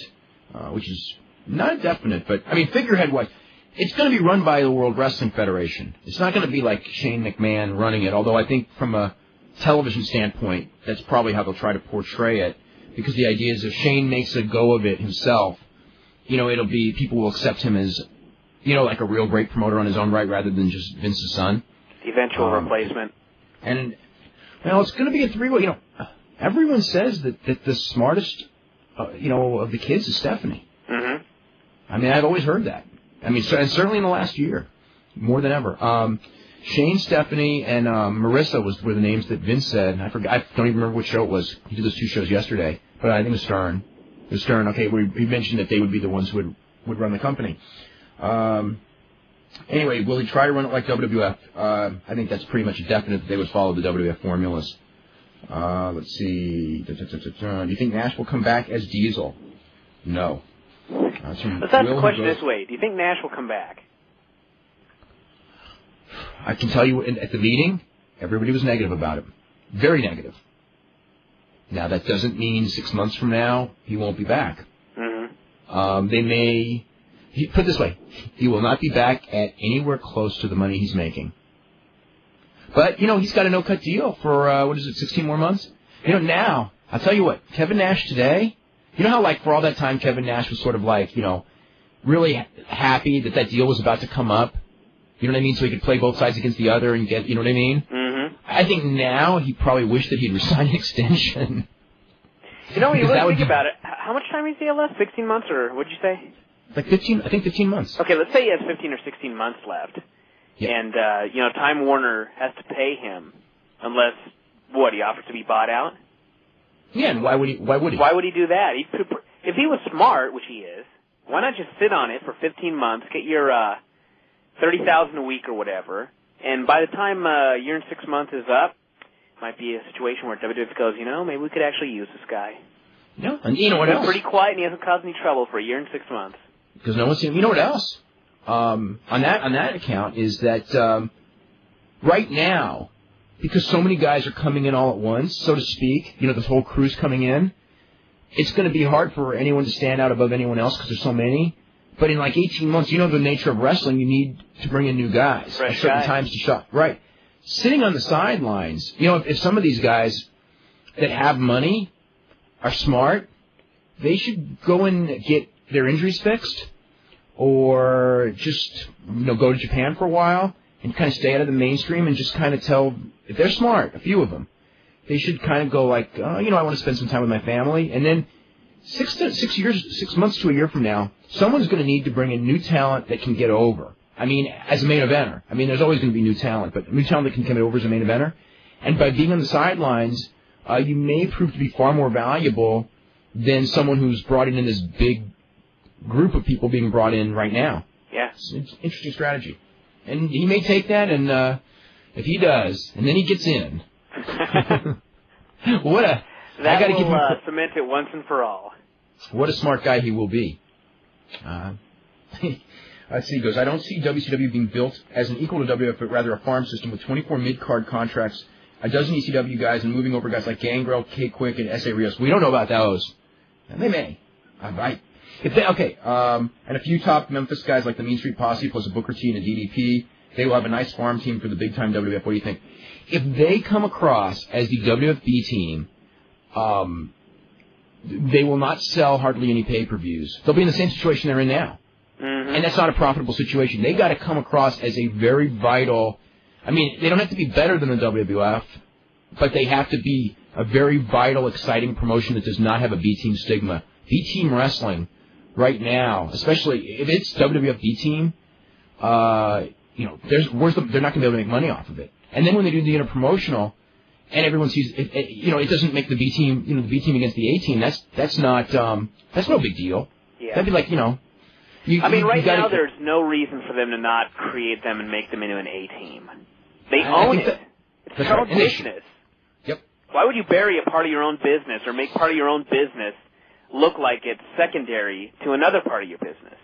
which is not definite, but, figurehead-wise, it's going to be run by the World Wrestling Federation. It's not going to be like Shane McMahon running it, although I think from a television standpoint, that's probably how they'll try to portray it, because the idea is if Shane makes a go of it himself, it'll be, people will accept him as, like a real great promoter on his own right rather than just Vince's son. The eventual replacement. And, it's going to be a three-way, everyone says that the smartest, of the kids is Stephanie. Mm-hmm. I've always heard that. And certainly in the last year, more than ever. Shane, Stephanie, and Marissa were the names that Vince said. I forgot. I don't even remember which show it was. He did those two shows yesterday, but I think it was Stern. It was Stern. Okay, he mentioned that they would be the ones who would run the company. Anyway, will he try to run it like WWF? I think that's pretty much a definite that they would follow the WWF formulas. Let's see. Do you think Nash will come back as Diesel? No. Let's ask the question this way. Do you think Nash will come back? I can tell you at the meeting, everybody was negative about it. Very negative. Now, that doesn't mean 6 months from now he won't be back. Mm-hmm. They may... Put it this way. He will not be back at anywhere close to the money he's making. But, he's got a no-cut deal for, 16 more months? Now, I'll tell you what, Kevin Nash today... how, for all that time, Kevin Nash was sort of really happy that deal was about to come up? You know what I mean? So he could play both sides against the other and get, you know what I mean? Mm-hmm. I think now he probably wished that he'd resigned an extension. When you really think about it, how much time is he left? 16 months, or what'd you say? Like 15, I think 15 months. Okay, let's say he has 15 or 16 months left. Yeah. And, Time Warner has to pay him unless, he offers to be bought out? Yeah, and why would he? Why would he do that? If he was smart, which he is, why not just sit on it for 15 months, get your $30,000 a week or whatever, and by the time a year and 6 months is up, it might be a situation where WWF goes, maybe we could actually use this guy. No, and you know what else? He's pretty quiet and he hasn't caused any trouble for a year and 6 months. Because no one's seen him. You know what else? On that account is that right now, because so many guys are coming in all at once, so to speak, this whole crew's coming in, it's going to be hard for anyone to stand out above anyone else because there's so many. But in 18 months, the nature of wrestling, you need to bring in new guys at certain times to shop. Right. Sitting on the sidelines, if some of these guys that have money are smart, they should go and get their injuries fixed or just, go to Japan for a while and kind of stay out of the mainstream and just kind of tell, if they're smart, a few of them, they should kind of go I want to spend some time with my family. And then 6 months to a year from now, someone's going to need to bring in new talent that can get over. As a main eventer. There's always going to be new talent, but new talent that can come over as a main eventer. And by being on the sidelines, you may prove to be far more valuable than someone who's brought in this big group of people being brought in right now. Yeah. It's an interesting strategy. And he may take that, and if he does, and then he gets in. That will cement it once and for all. What a smart guy he will be. Let's see, he goes, I don't see WCW being built as an equal to WWF, but rather a farm system with 24 mid-card contracts, a dozen ECW guys, and moving over guys like Gangrel, K-Quick, and S.A. Rios. We don't know about those. And they may. And a few top Memphis guys like the Mean Street Posse plus a Booker T and a DDP. They will have a nice farm team for the big-time WWF. What do you think? If they come across as the WWF B team, they will not sell hardly any pay-per-views. They'll be in the same situation they're in now. And that's not a profitable situation. They got to come across as a very vital. I mean, they don't have to be better than the WWF, but they have to be a very vital, exciting promotion that does not have a B-team stigma. B-team wrestling right now, especially if it's WWF B-team, they're not going to be able to make money off of it. And then when they do the interpromotional, and everyone sees, it doesn't make the B-team, the B-team against the A-team. That's no big deal. Yeah. That'd be like, right now there's no reason for them to not create them and make them into an A-team. They own it. It's their own business. Yep. Why would you bury a part of your own business or make part of your own business look like it's secondary to another part of your business?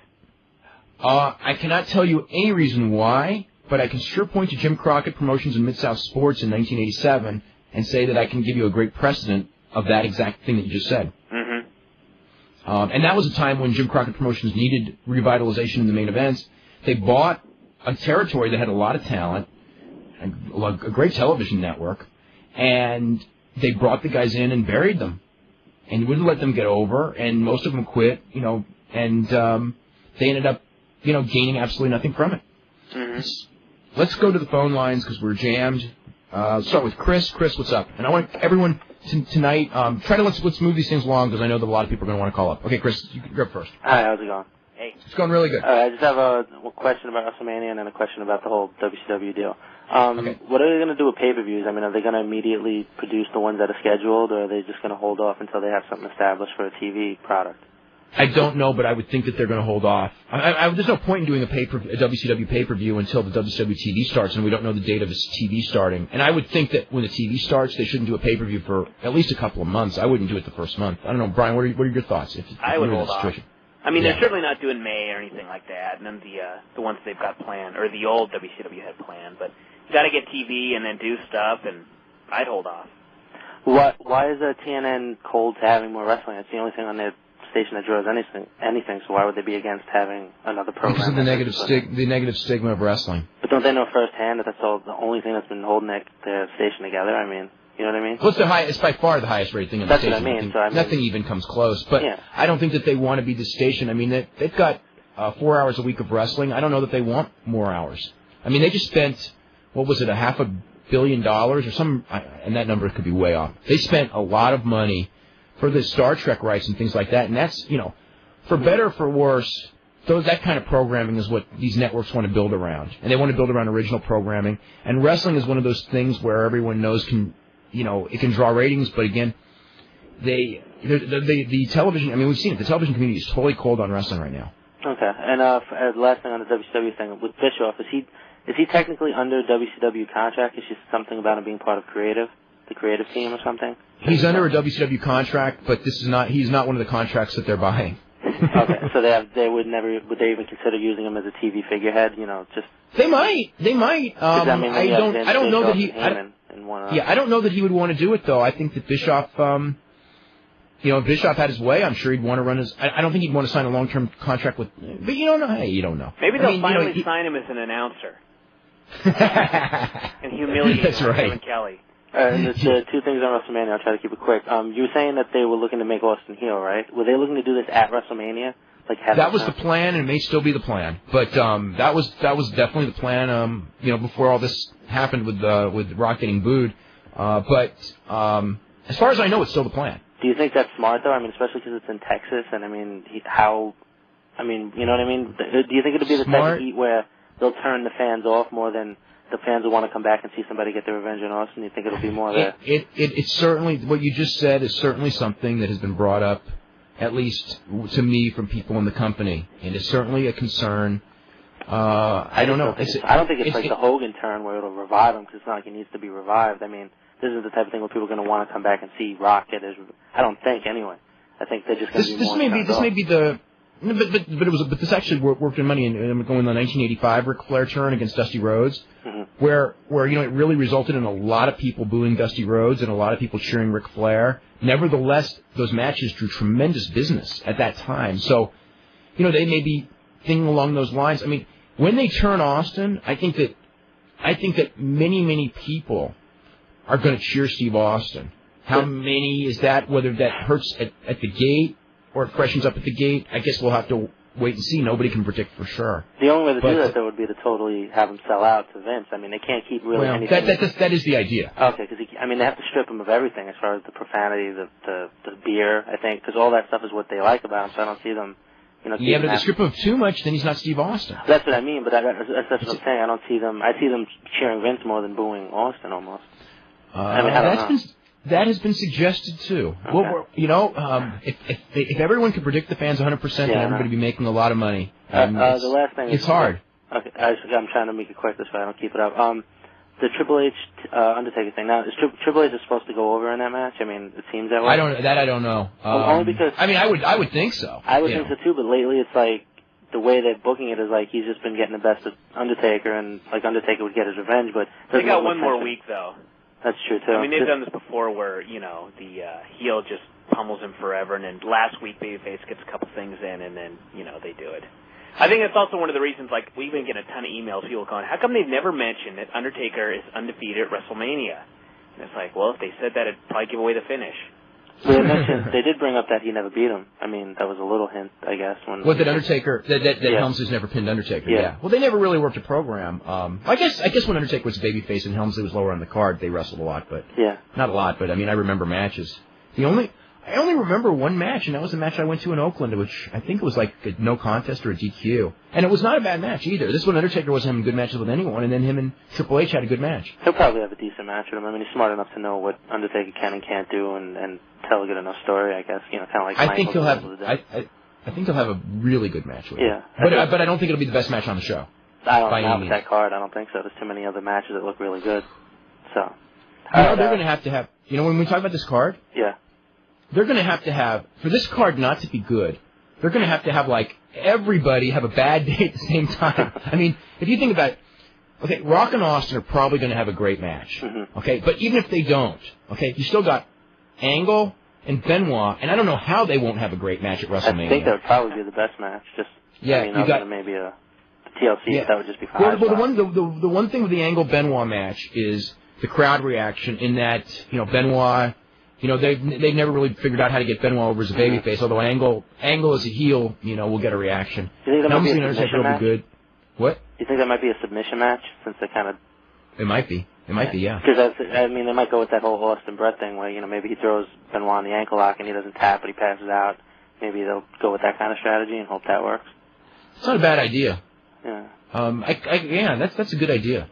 I cannot tell you any reason why, but I can sure point to Jim Crockett Promotions and Mid-South Sports in 1987 and say that I can give you a great precedent of that exact thing that you just said. Mm-hmm. And that was a time when Jim Crockett Promotions needed revitalization in the main events. They bought a territory that had a lot of talent, and a great television network, and they brought the guys in and buried them. And you wouldn't let them get over, and most of them quit, and they ended up, gaining absolutely nothing from it. Mm-hmm. Let's go to the phone lines because we're jammed. Let's start with Chris. Chris, what's up? And I want everyone tonight, let's move these things along because I know that a lot of people are going to want to call up. Okay, Chris, you're up first. Hi, how's it going? Hey. It's going really good. I just have a question about WrestleMania and then a question about the whole WCW deal. Okay. What are they going to do with pay-per-views? I mean, are they going to immediately produce the ones that are scheduled, or are they just going to hold off until they have something established for a TV product? I don't know, but I would think that they're going to hold off. There's no point in doing a WCW pay-per-view until the WCW TV starts, and we don't know the date of its TV starting. And I would think that when the TV starts, they shouldn't do a pay-per-view for at least a couple of months. I wouldn't do it the first month. I don't know, Brian, what are your thoughts? I would hold off. I mean, Yeah. they're certainly not doing May or anything like that, and then the ones they've got planned, or the old WCW had planned. But you got to get TV and then do stuff, and I'd hold off. Why is TNN cold to having more wrestling? It's the only thing on their station that draws anything. So why would they be against having another program? Because of the negative stigma of wrestling. But don't they know firsthand that that's the only thing that's been holding their station together? I mean, you know what I mean? Well, it's by far the highest rated thing on the station. That's what I mean. Nothing even comes close. But yeah. I don't think that they want to be the station. I mean, they've got 4 hours a week of wrestling. I don't know that they want more hours. I mean, they just spent, what was it, $500 million or something, and that number could be way off. They spent a lot of money for the Star Trek rights and things like that, and that's, for better or for worse, that kind of programming is what these networks want to build around, and they want to build around original programming, and wrestling is one of those things where everyone knows it can draw ratings, but again, the television, I mean, we've seen it, the television community is totally cold on wrestling right now. Okay, and last thing on the WCW thing, with Bischoff, is he technically under WCW contract? Is just something about him being part of the creative team or something? He's under a WCW contract, but he's not one of the contracts that they're buying. Okay, so would they even consider using him as a TV figurehead? They might. I don't know that he. I don't know that he would want to do it though. I think that Bischoff, if Bischoff had his way, I'm sure he'd want to run his. I don't think he'd want to sign a long-term contract with. But you don't know. Hey, you don't know. Maybe they'll finally sign him as an announcer and humiliate Kevin Kelly. And the two things on WrestleMania, I'll try to keep it quick. You were saying that they were looking to make Austin heel, right? Were they looking to do this at WrestleMania? That was the plan, and it may still be the plan. But that was definitely the plan. Before all this happened with Rock getting booed. But as far as I know, it's still the plan. Do you think that's smart though? I mean, especially because it's in Texas, and I mean, you know what I mean? Do you think it'll be the type of heat where they'll turn the fans off more than the fans will want to come back and see somebody get their revenge on Austin? You think it'll be more there? It's certainly, what you just said is certainly something that has been brought up, at least to me, from people in the company. And it's certainly a concern. I don't know. I don't think it's like the Hogan turn where it'll revive him, because it's not like he needs to be revived. I mean, this is the type of thing where people are going to want to come back and see Rock get his. I don't think, anyway. I think they're just going to be more. This may be the. But this actually worked in money, and going the 1985 Ric Flair turn against Dusty Rhodes, where it really resulted in a lot of people booing Dusty Rhodes and a lot of people cheering Ric Flair. Nevertheless, those matches drew tremendous business at that time. So, they may be thinking along those lines. I mean, when they turn Austin, I think that many people are going to cheer Steve Austin. How many is that? Whether that hurts at the gate or it freshens up at the gate, I guess we'll have to wait and see. Nobody can predict for sure. The only way to do that, though, would be to totally have him sell out to Vince. I mean, they can't keep really anything. That is the idea. Okay, because they have to strip him of everything as far as the profanity, the beer, I think, because all that stuff is what they like about him, so I don't see them, but if they strip him of too much, then he's not Steve Austin. That's what I mean, but that's what I'm saying. I see them cheering Vince more than booing Austin, almost. I don't know. That has been suggested too. Okay. Well, if everyone could predict the fans 100%, then everybody would be making a lot of money. The last thing it's hard. Okay, I'm trying to make it quick this way I don't keep it up. The Triple H Undertaker thing. Now, is Triple H is supposed to go over in that match? I mean, it seems that way. I don't know. Only because I would think so. I would think so too, but lately it's like the way they're booking it is like he's just been getting the best of Undertaker, and like Undertaker would get his revenge. But they got one more week though. That's true too. I mean, they've done this before, where the heel just pummels him forever, and then last week Babyface gets a couple things in, and then they do it. I think that's also one of the reasons. Like, we've been getting a ton of emails, people going, "How come they've never mentioned that Undertaker is undefeated at WrestleMania?" And it's like, well, if they said that, it'd probably give away the finish. They did bring up that he never beat him. I mean, that was a little hint, I guess. What, that Undertaker, that Helmsley's never pinned Undertaker? Yeah. Well, they never really worked a program. I guess when Undertaker was babyface and Helmsley was lower on the card, they wrestled a lot, but not a lot. But I mean, I remember matches. I only remember one match, and that was the match I went to in Oakland, which I think it was like a no contest or a DQ. And it was not a bad match either. This one, Undertaker wasn't having good matches with anyone, and then him and Triple H had a good match. He'll probably have a decent match with him. I mean, he's smart enough to know what Undertaker can and can't do, and tell a good enough story, I guess. Kind of like I think he'll have. I think he'll have a really good match with him. Yeah. But I don't think it'll be the best match on the show. I don't know with that card. I don't think so. There's too many other matches that look really good. So. They're going to have. When we talk about this card. Yeah. They're going to have, for this card not to be good, they're going to have, like, everybody have a bad day at the same time. I mean, if you think about it, okay, Rock and Austin are probably going to have a great match, okay? But even if they don't, okay, you still got Angle and Benoit, and I don't know how they won't have a great match at WrestleMania. I think that would probably be the best match. You got maybe a TLC, that would just be fine. Well, the one thing with the Angle-Benoit match is the crowd reaction in that, Benoit... they've never really figured out how to get Benoit over as a babyface. Although Angle as a heel, will get a reaction. Do you think that might be a submission match? Good. What? Do you think that might be a submission match since they kind of? It might be. It might be, yeah. Because they might go with that whole Austin Brett thing where maybe he throws Benoit on the ankle lock and he doesn't tap, but he passes out. Maybe they'll go with that kind of strategy and hope that works. It's not a bad idea. Yeah. That's a good idea.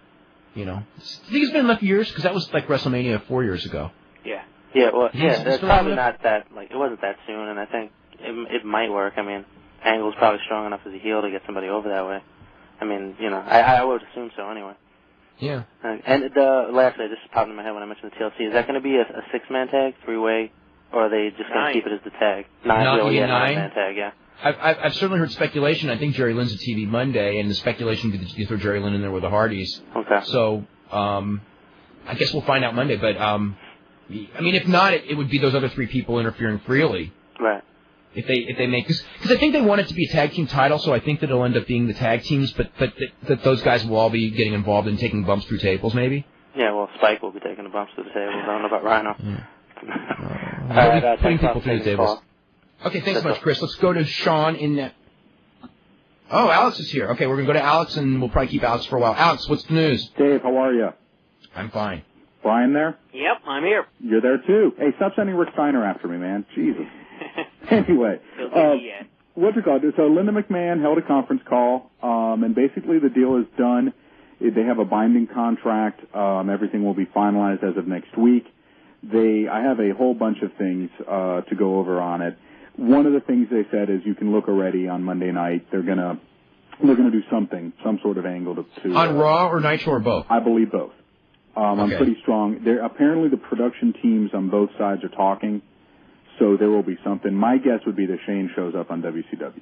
You think it's been enough years? Because that was like WrestleMania 4 years ago. Yeah. Yeah, well, it's probably not that, it wasn't that soon, and I think it might work. I mean, Angle's probably strong enough as a heel to get somebody over that way. I mean, I would assume so anyway. Yeah. And lastly, just popped in my head when I mentioned the TLC, is that going to be a six-man tag, three-way, or are they just going to keep it as the tag? Nine-man tag, yeah. I've certainly heard speculation. I think Jerry Lynn's at TV Monday, and the speculation would be that you throw Jerry Lynn in there with the Hardys. Okay. So, I guess we'll find out Monday, but, I mean, if not, it would be those other three people interfering freely. Right. If they make this, because I think they want it to be a tag team title, so I think that it'll end up being the tag teams, but that those guys will all be getting involved in taking bumps through tables, maybe. Yeah, well, Spike will be taking the bumps through the tables. I don't know about Rhino. Yeah. Putting people through the tables. Okay, thanks so much, Chris. Let's go to Sean in that. Oh, Alex is here. Okay, we're gonna go to Alex, and we'll probably keep Alex for a while. Alex, what's the news? Dave, how are you? I'm fine. Brian there? Yep, I'm here. You're there too. Hey, stop sending Rick Steiner after me, man. Jesus. Anyway, what's it called? So Linda McMahon held a conference call, and basically the deal is done. They have a binding contract. Everything will be finalized as of next week. I have a whole bunch of things to go over on it. One of the things they said is you can look already on Monday night. They're gonna do something, some sort of angle to on Raw or Nitro or both. I believe both. I'm pretty strong. Apparently the production teams on both sides are talking, so there will be something. My guess would be that Shane shows up on WCW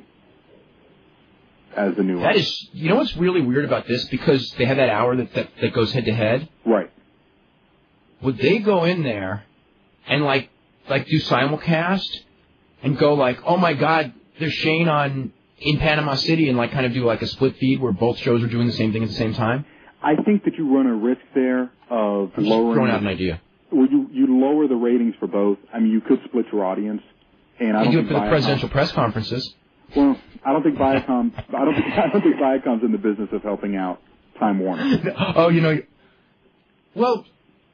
as the new one. That is, what's really weird about this? Because they have that hour that goes head to head. Right. Would they go in there and like do simulcast and go like, oh my God, there's Shane in Panama City, and like kind of do like a split feed where both shows are doing the same thing at the same time? I think that you run a risk there of I'm lowering. Throwing out an idea. Well, you lower the ratings for both. I mean, you could split your audience, and I don't do think it for the presidential press conferences. Well, I don't think Viacom's in the business of helping out Time Warner. Oh, well,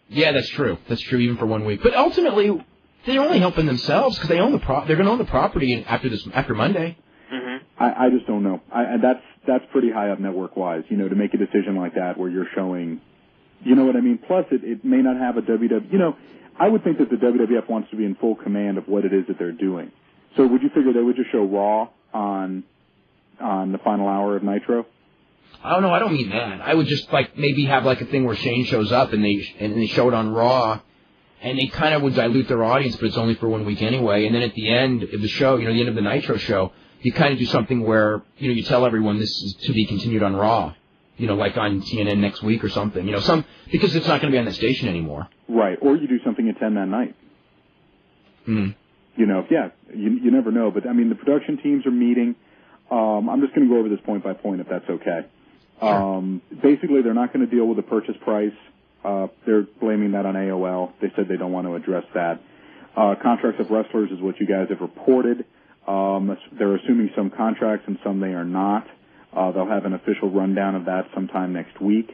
yeah, that's true. That's true, even for 1 week. But ultimately, they're only helping themselves because they own they're going to own the property after Monday. Mm-hmm. I just don't know. That's pretty high up network-wise, to make a decision like that where you're showing, you know what I mean? Plus, it may not have a WWE. I would think that the WWF wants to be in full command of what it is that they're doing. So would you figure they would just show Raw on the final hour of Nitro? I don't know. I don't mean that. I would just maybe have a thing where Shane shows up and they show it on Raw, and they kind of would dilute their audience, but it's only for 1 week anyway. And then at the end of the show, the end of the Nitro show, you kind of do something where you tell everyone this is to be continued on Raw, like on TNN next week or something. Because it's not going to be on that station anymore. Right. Or you do something at 10 that night. Hmm. You never know. But, the production teams are meeting. I'm just going to go over this point by point if that's okay. Sure. Basically, they're not going to deal with the purchase price. They're blaming that on AOL. They said they don't want to address that. Contracts of wrestlers is what you guys have reported. They're assuming some contracts and some they are not. They'll have an official rundown of that sometime next week.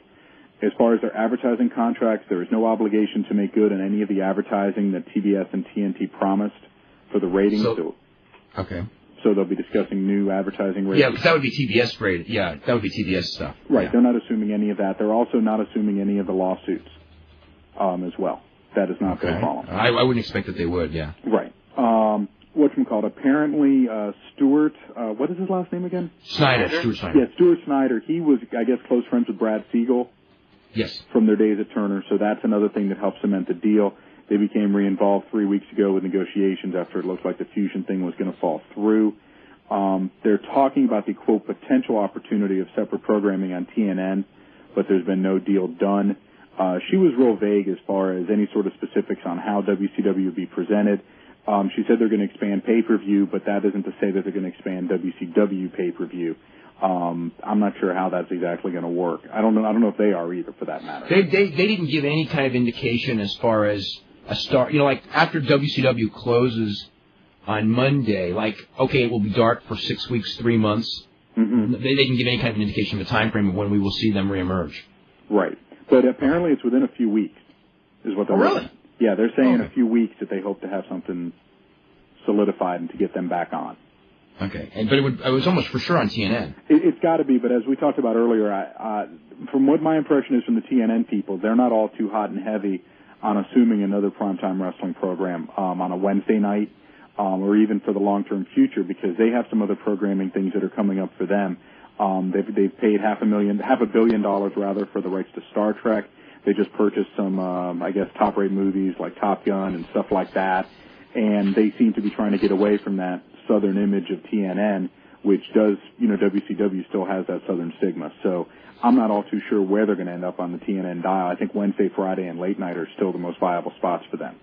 As far as their advertising contracts, there is no obligation to make good on any of the advertising that TBS and TNT promised for the ratings. Okay. So they'll be discussing new advertising ratings. Yeah, because that would be TBS rated. Yeah, that would be TBS stuff. Right. Yeah. They're not assuming any of that. They're also not assuming any of the lawsuits as well. That is not their problem. I wouldn't expect that they would, yeah. Right. Whatchamacallit? Apparently, Stuart, what is his last name again? Stuart Snyder. Yeah, Stuart Snyder. He was, I guess, close friends with Brad Siegel. Yes. From their days at Turner, so that's another thing that helps cement the deal. They became re-involved 3 weeks ago with negotiations after it looked like the Fusion thing was going to fall through. They're talking about the, quote, potential opportunity of separate programming on TNN, but there's been no deal done. She was real vague as far as any sort of specifics on how WCW would be presented. She said they're going to expand pay-per-view, but that isn't to say that they're going to expand WCW pay-per-view. I'm not sure how that's exactly going to work. I don't know if they are either, for that matter. They didn't give any kind of indication as far as a start. After WCW closes on Monday, okay, it will be dark for 6 weeks, 3 months. Mm-hmm. They didn't give any kind of indication of a time frame of when we will see them reemerge. Right, but apparently it's within a few weeks, is what they're really? Yeah, they're saying in a few weeks that they hope to have something solidified and to get them back on. Okay, but it was almost for sure on TNN. It's got to be, but as we talked about earlier, from what my impression is from the TNN people, they're not all too hot and heavy on assuming another primetime wrestling program on a Wednesday night or even for the long-term future, because they have some other programming things that are coming up for them. They've paid $500 million rather for the rights to Star Trek. They just purchased some, top-rate movies like Top Gun and stuff like that, and they seem to be trying to get away from that southern image of TNN, which does, WCW still has that southern stigma. So I'm not all too sure where they're going to end up on the TNN dial. I think Wednesday, Friday, and late night are still the most viable spots for them.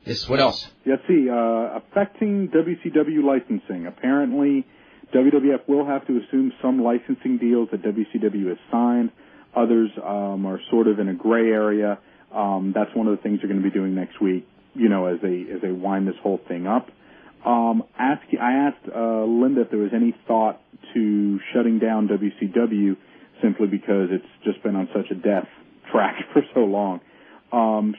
Yes, what else? Let's see, affecting WCW licensing. Apparently, WWF will have to assume some licensing deals that WCW has signed. Others are sort of in a gray area. That's one of the things they're going to be doing next week, as they wind this whole thing up. I asked Linda if there was any thought to shutting down WCW simply because it's just been on such a death track for so long.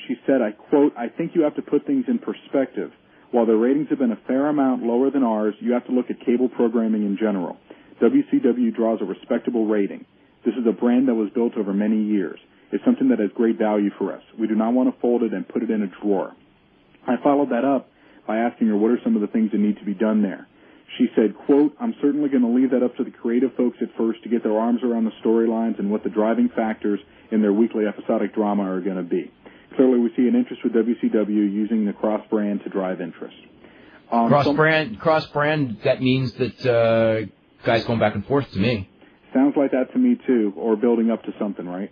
She said, I quote, "I think you have to put things in perspective. While their ratings have been a fair amount lower than ours, you have to look at cable programming in general. WCW draws a respectable rating. This is a brand that was built over many years. It's something that has great value for us. We do not want to fold it and put it in a drawer." I followed that up by asking her what are some of the things that need to be done there. She said, quote, "I'm certainly going to leave that up to the creative folks at first to get their arms around the storylines and what the driving factors in their weekly episodic drama are going to be. Clearly, we see an interest with WCW using the cross-brand to drive interest." Cross-brand, that means that guys going back and forth to me. Sounds like that to me, too, or building up to something, right?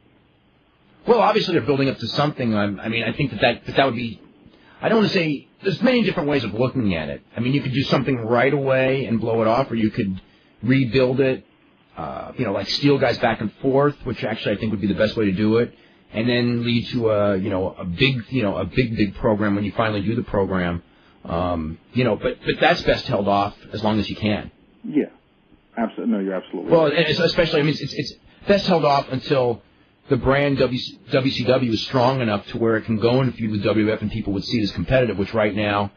Well, obviously they're building up to something. I think that would be... I don't want to say... There's many different ways of looking at it. You could do something right away and blow it off, or you could rebuild it, like steal guys back and forth, which actually I think would be the best way to do it, and then lead to a big program when you finally do the program. But that's best held off as long as you can. Yeah, absolutely. No, you're absolutely well, right. Especially, I mean, it's best held off until the brand WCW is strong enough to where it can go and feud with WWF and people would see it as competitive, which right now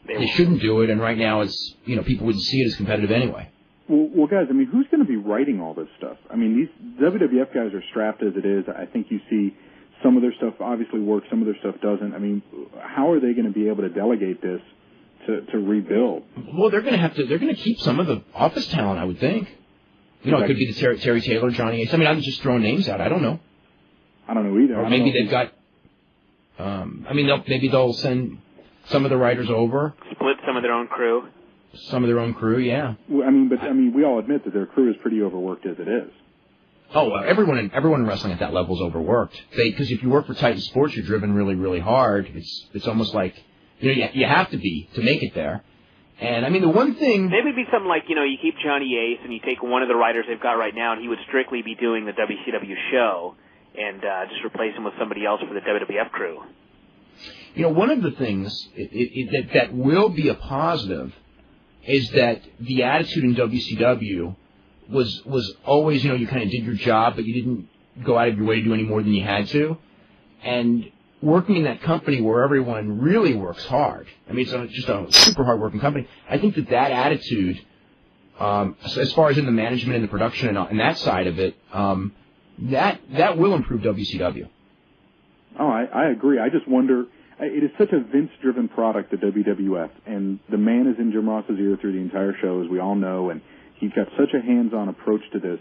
they shouldn't do it, and right now it's, people wouldn't see it as competitive anyway. Well, guys, I mean, who's going to be writing all this stuff? I mean, these WWF guys are strapped as it is. I think you see some of their stuff obviously works, some of their stuff doesn't. I mean, how are they going to be able to delegate this to rebuild? Well, they're going to keep some of the office talent, I would think. It could be the Terry Taylor, Johnny Ace. I mean, I'm just throwing names out. I don't know. I don't know either. Or maybe they've got. Maybe they'll send some of the writers over. Split some of their own crew. Some of their own crew, yeah. Well, I mean, we all admit that their crew is pretty overworked as it is. Oh, everyone in wrestling at that level is overworked. Because if you work for Titan Sports, you're driven really, really hard. It's almost like you have to be to make it there. And I mean, the one thing maybe it'd be something like you keep Johnny Ace and you take one of the writers they've got right now, and he would strictly be doing the WCW show. And just replace him with somebody else for the WWF crew. One of the things that will be a positive is that the attitude in WCW was always, you kind of did your job, but you didn't go out of your way to do any more than you had to. And working in that company where everyone really works hard, I mean, it's just a super hard-working company, I think that attitude, as far as in the management and the production and that side of it, that will improve WCW. Oh, I agree. I just wonder, it is such a Vince-driven product, the WWF, and the man is in Jim Ross's ear through the entire show, as we all know, and he's got such a hands-on approach to this.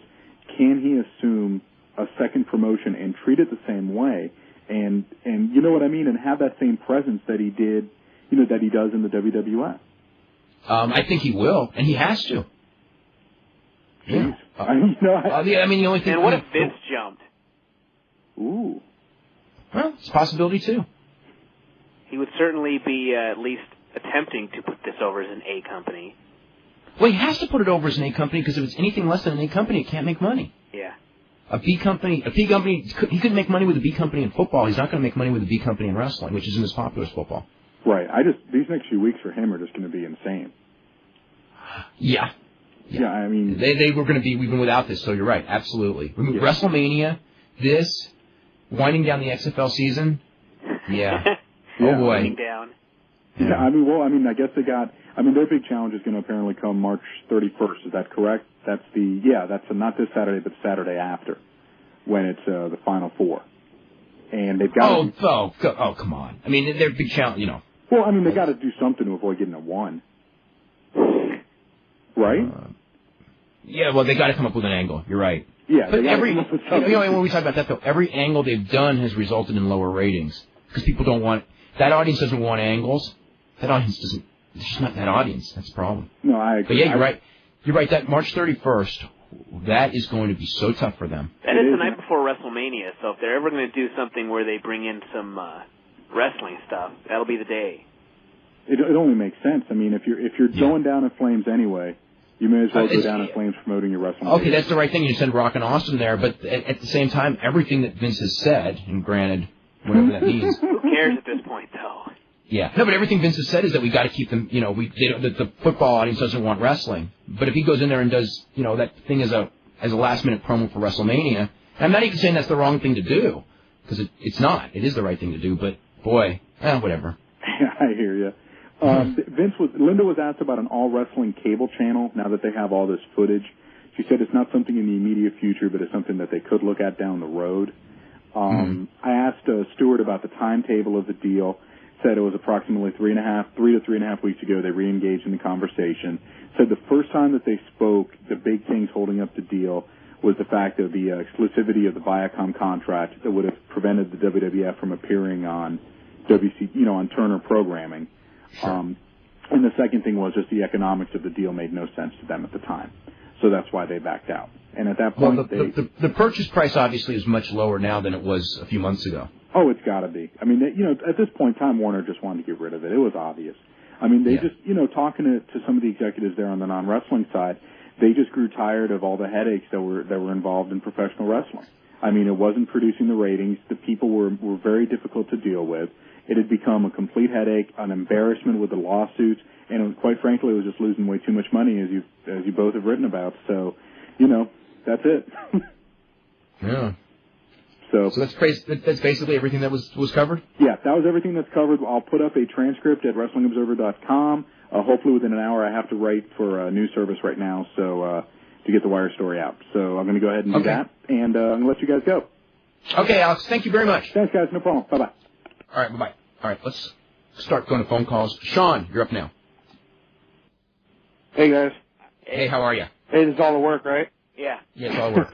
Can he assume a second promotion and treat it the same way, and you know what I mean, and have that same presence that he did, that he does in the WWF? I think he will, and he has to. Yeah. The only thing. And what if Vince jumped? Ooh. Well, it's a possibility too. He would certainly be at least attempting to put this over as an A company. Well, he has to put it over as an A company because if it's anything less than an A company, it can't make money. Yeah. A B company, he couldn't make money with a B company in football. He's not going to make money with a B company in wrestling, which isn't as popular as football. Right. These next few weeks for him are just going to be insane. Yeah. Yeah, I mean... They were going to be even without this, so you're right, absolutely. Yeah. WrestleMania, this, winding down the XFL season, yeah. Oh, boy. Winding down. Yeah, I guess their big challenge is going to apparently come March 31st, is that correct? That's not this Saturday, but the Saturday after, when it's the Final Four. And they've got Oh, come on. I mean, their big challenge, Well, I mean, they got to do something to avoid getting a 1. Right? Yeah, well, they got to come up with an angle. You're right. Yeah, but when we talk about that though, every angle they've done has resulted in lower ratings because people don't want that audience doesn't want angles. That audience doesn't. It's just not that audience. That's the problem. No, I agree. But yeah, you're right. You're right. That March 31st, that is going to be so tough for them. That is the night before WrestleMania. So if they're ever going to do something where they bring in some wrestling stuff, that'll be the day. It only makes sense. I mean, if you're going down in flames anyway. You may as well go down in flames promoting your wrestling. Okay, that's the right thing. You send Rock and Austin there, but at the same time, everything that Vince has said, and granted, whatever that means. Who cares at this point, though? Yeah, no, but everything Vince has said is that we got to keep them. The football audience doesn't want wrestling, but if he goes in there and does, that thing as a last minute promo for WrestleMania, and I'm not even saying that's the wrong thing to do, because it's not. It is the right thing to do, but boy, whatever. I hear you. Linda was asked about an all-wrestling cable channel now that they have all this footage. She said it's not something in the immediate future, but it's something that they could look at down the road. I asked Stewart about the timetable of the deal, said it was approximately 3 to 3.5 weeks ago they re-engaged in the conversation, said the first time that they spoke, the big things holding up the deal was the fact of the exclusivity of the Viacom contract that would have prevented the WWF from appearing on on Turner programming. Sure. And the second thing was just the economics of the deal made no sense to them at the time. So that's why they backed out. And at that point, the purchase price obviously is much lower now than it was a few months ago. Oh, it's got to be. I mean, at this point, Time Warner just wanted to get rid of it. It was obvious. I mean, they just, talking to some of the executives there on the non-wrestling side, they just grew tired of all the headaches that were involved in professional wrestling. I mean, it wasn't producing the ratings. The people were very difficult to deal with. It had become a complete headache, an embarrassment with the lawsuits, and quite frankly, it was just losing way too much money, as you both have written about. So, that's it. Yeah. So that's basically everything that was covered? Yeah, that was everything that's covered. I'll put up a transcript at WrestlingObserver.com. Hopefully within an hour. I have to write for a news service right now to get the Wire story out. So I'm going to go ahead and do that, and I'm going to let you guys go. Okay, Alex, thank you very much. Thanks, guys. No problem. Bye-bye. All right, bye-bye. All right, let's start going to phone calls. Sean, you're up now. Hey, guys. Hey, how are you? Hey, this is all the work, right? Yeah. Yeah, it's all work.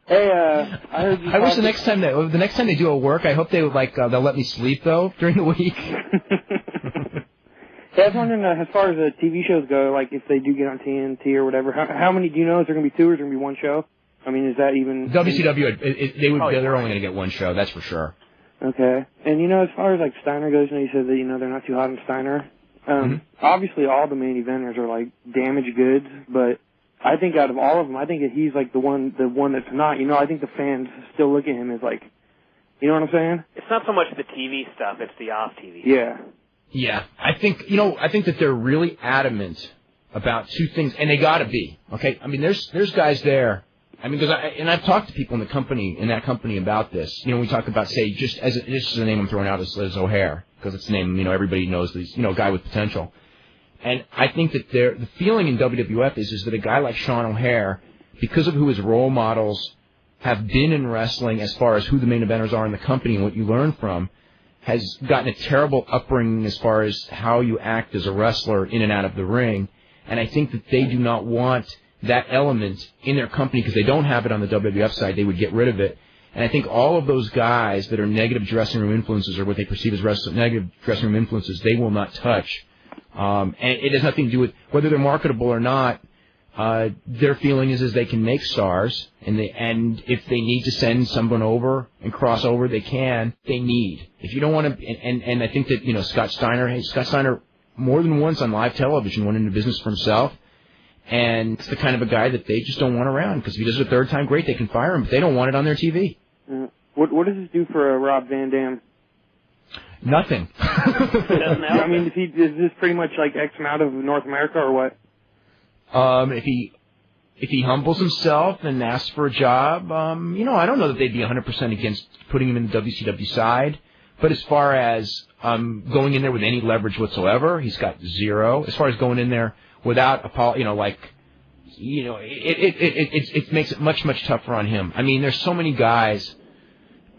Hey, I heard you. I wish the next time they do a work, I hope they would they'll let me sleep though during the week. Yeah, I was wondering as far as the TV shows go, like if they do get on TNT or whatever, how many do you know? Is there going to be 2 or is there going to be 1 show? I mean, is that even WCW? They're only going to get 1 show, that's for sure. Okay, and as far as like Steiner goes, you said that they're not too hot on Steiner. Obviously, all the main eventers are like damaged goods, but I think out of all of them, I think that he's like the one that's not. I think the fans still look at him as like, you know what I'm saying? It's not so much the TV stuff; it's the off TV. Yeah. Yeah, I think that they're really adamant about 2 things, and they got to be. Okay, I mean, there's guys there. I mean, because I've talked to people in that company about this. We talk about, say, just as this is the name I'm throwing out is Liz O'Hare, because it's the name everybody knows. These a guy with potential, and I think that the feeling in WWF is that a guy like Sean O'Hare, because of who his role models have been in wrestling, as far as who the main eventers are in the company and what you learn from, has gotten a terrible upbringing as far as how you act as a wrestler in and out of the ring. And I think that they do not want that element in their company because they don't have it on the WWF side. They would get rid of it. And I think all of those guys that are negative dressing room influences or what they perceive as negative dressing room influences, they will not touch. And it has nothing to do with whether they're marketable or not. Their feeling is they can make stars, and if they need to send someone over and cross over, they can. They need. If you don't want to, and I think that Scott Steiner more than once on live television went into business for himself, and it's the kind of a guy that they just don't want around because if he does it a 3rd time, great, they can fire him, but they don't want it on their TV. What does this do for Rob Van Dam? Nothing. I mean, is this pretty much like X him out of North America or what? If he humbles himself and asks for a job, I don't know that they'd be 100% against putting him in the WCW side. But as far as going in there with any leverage whatsoever, he's got 0. As far as going in there without it makes it much, much tougher on him. I mean, there's so many guys.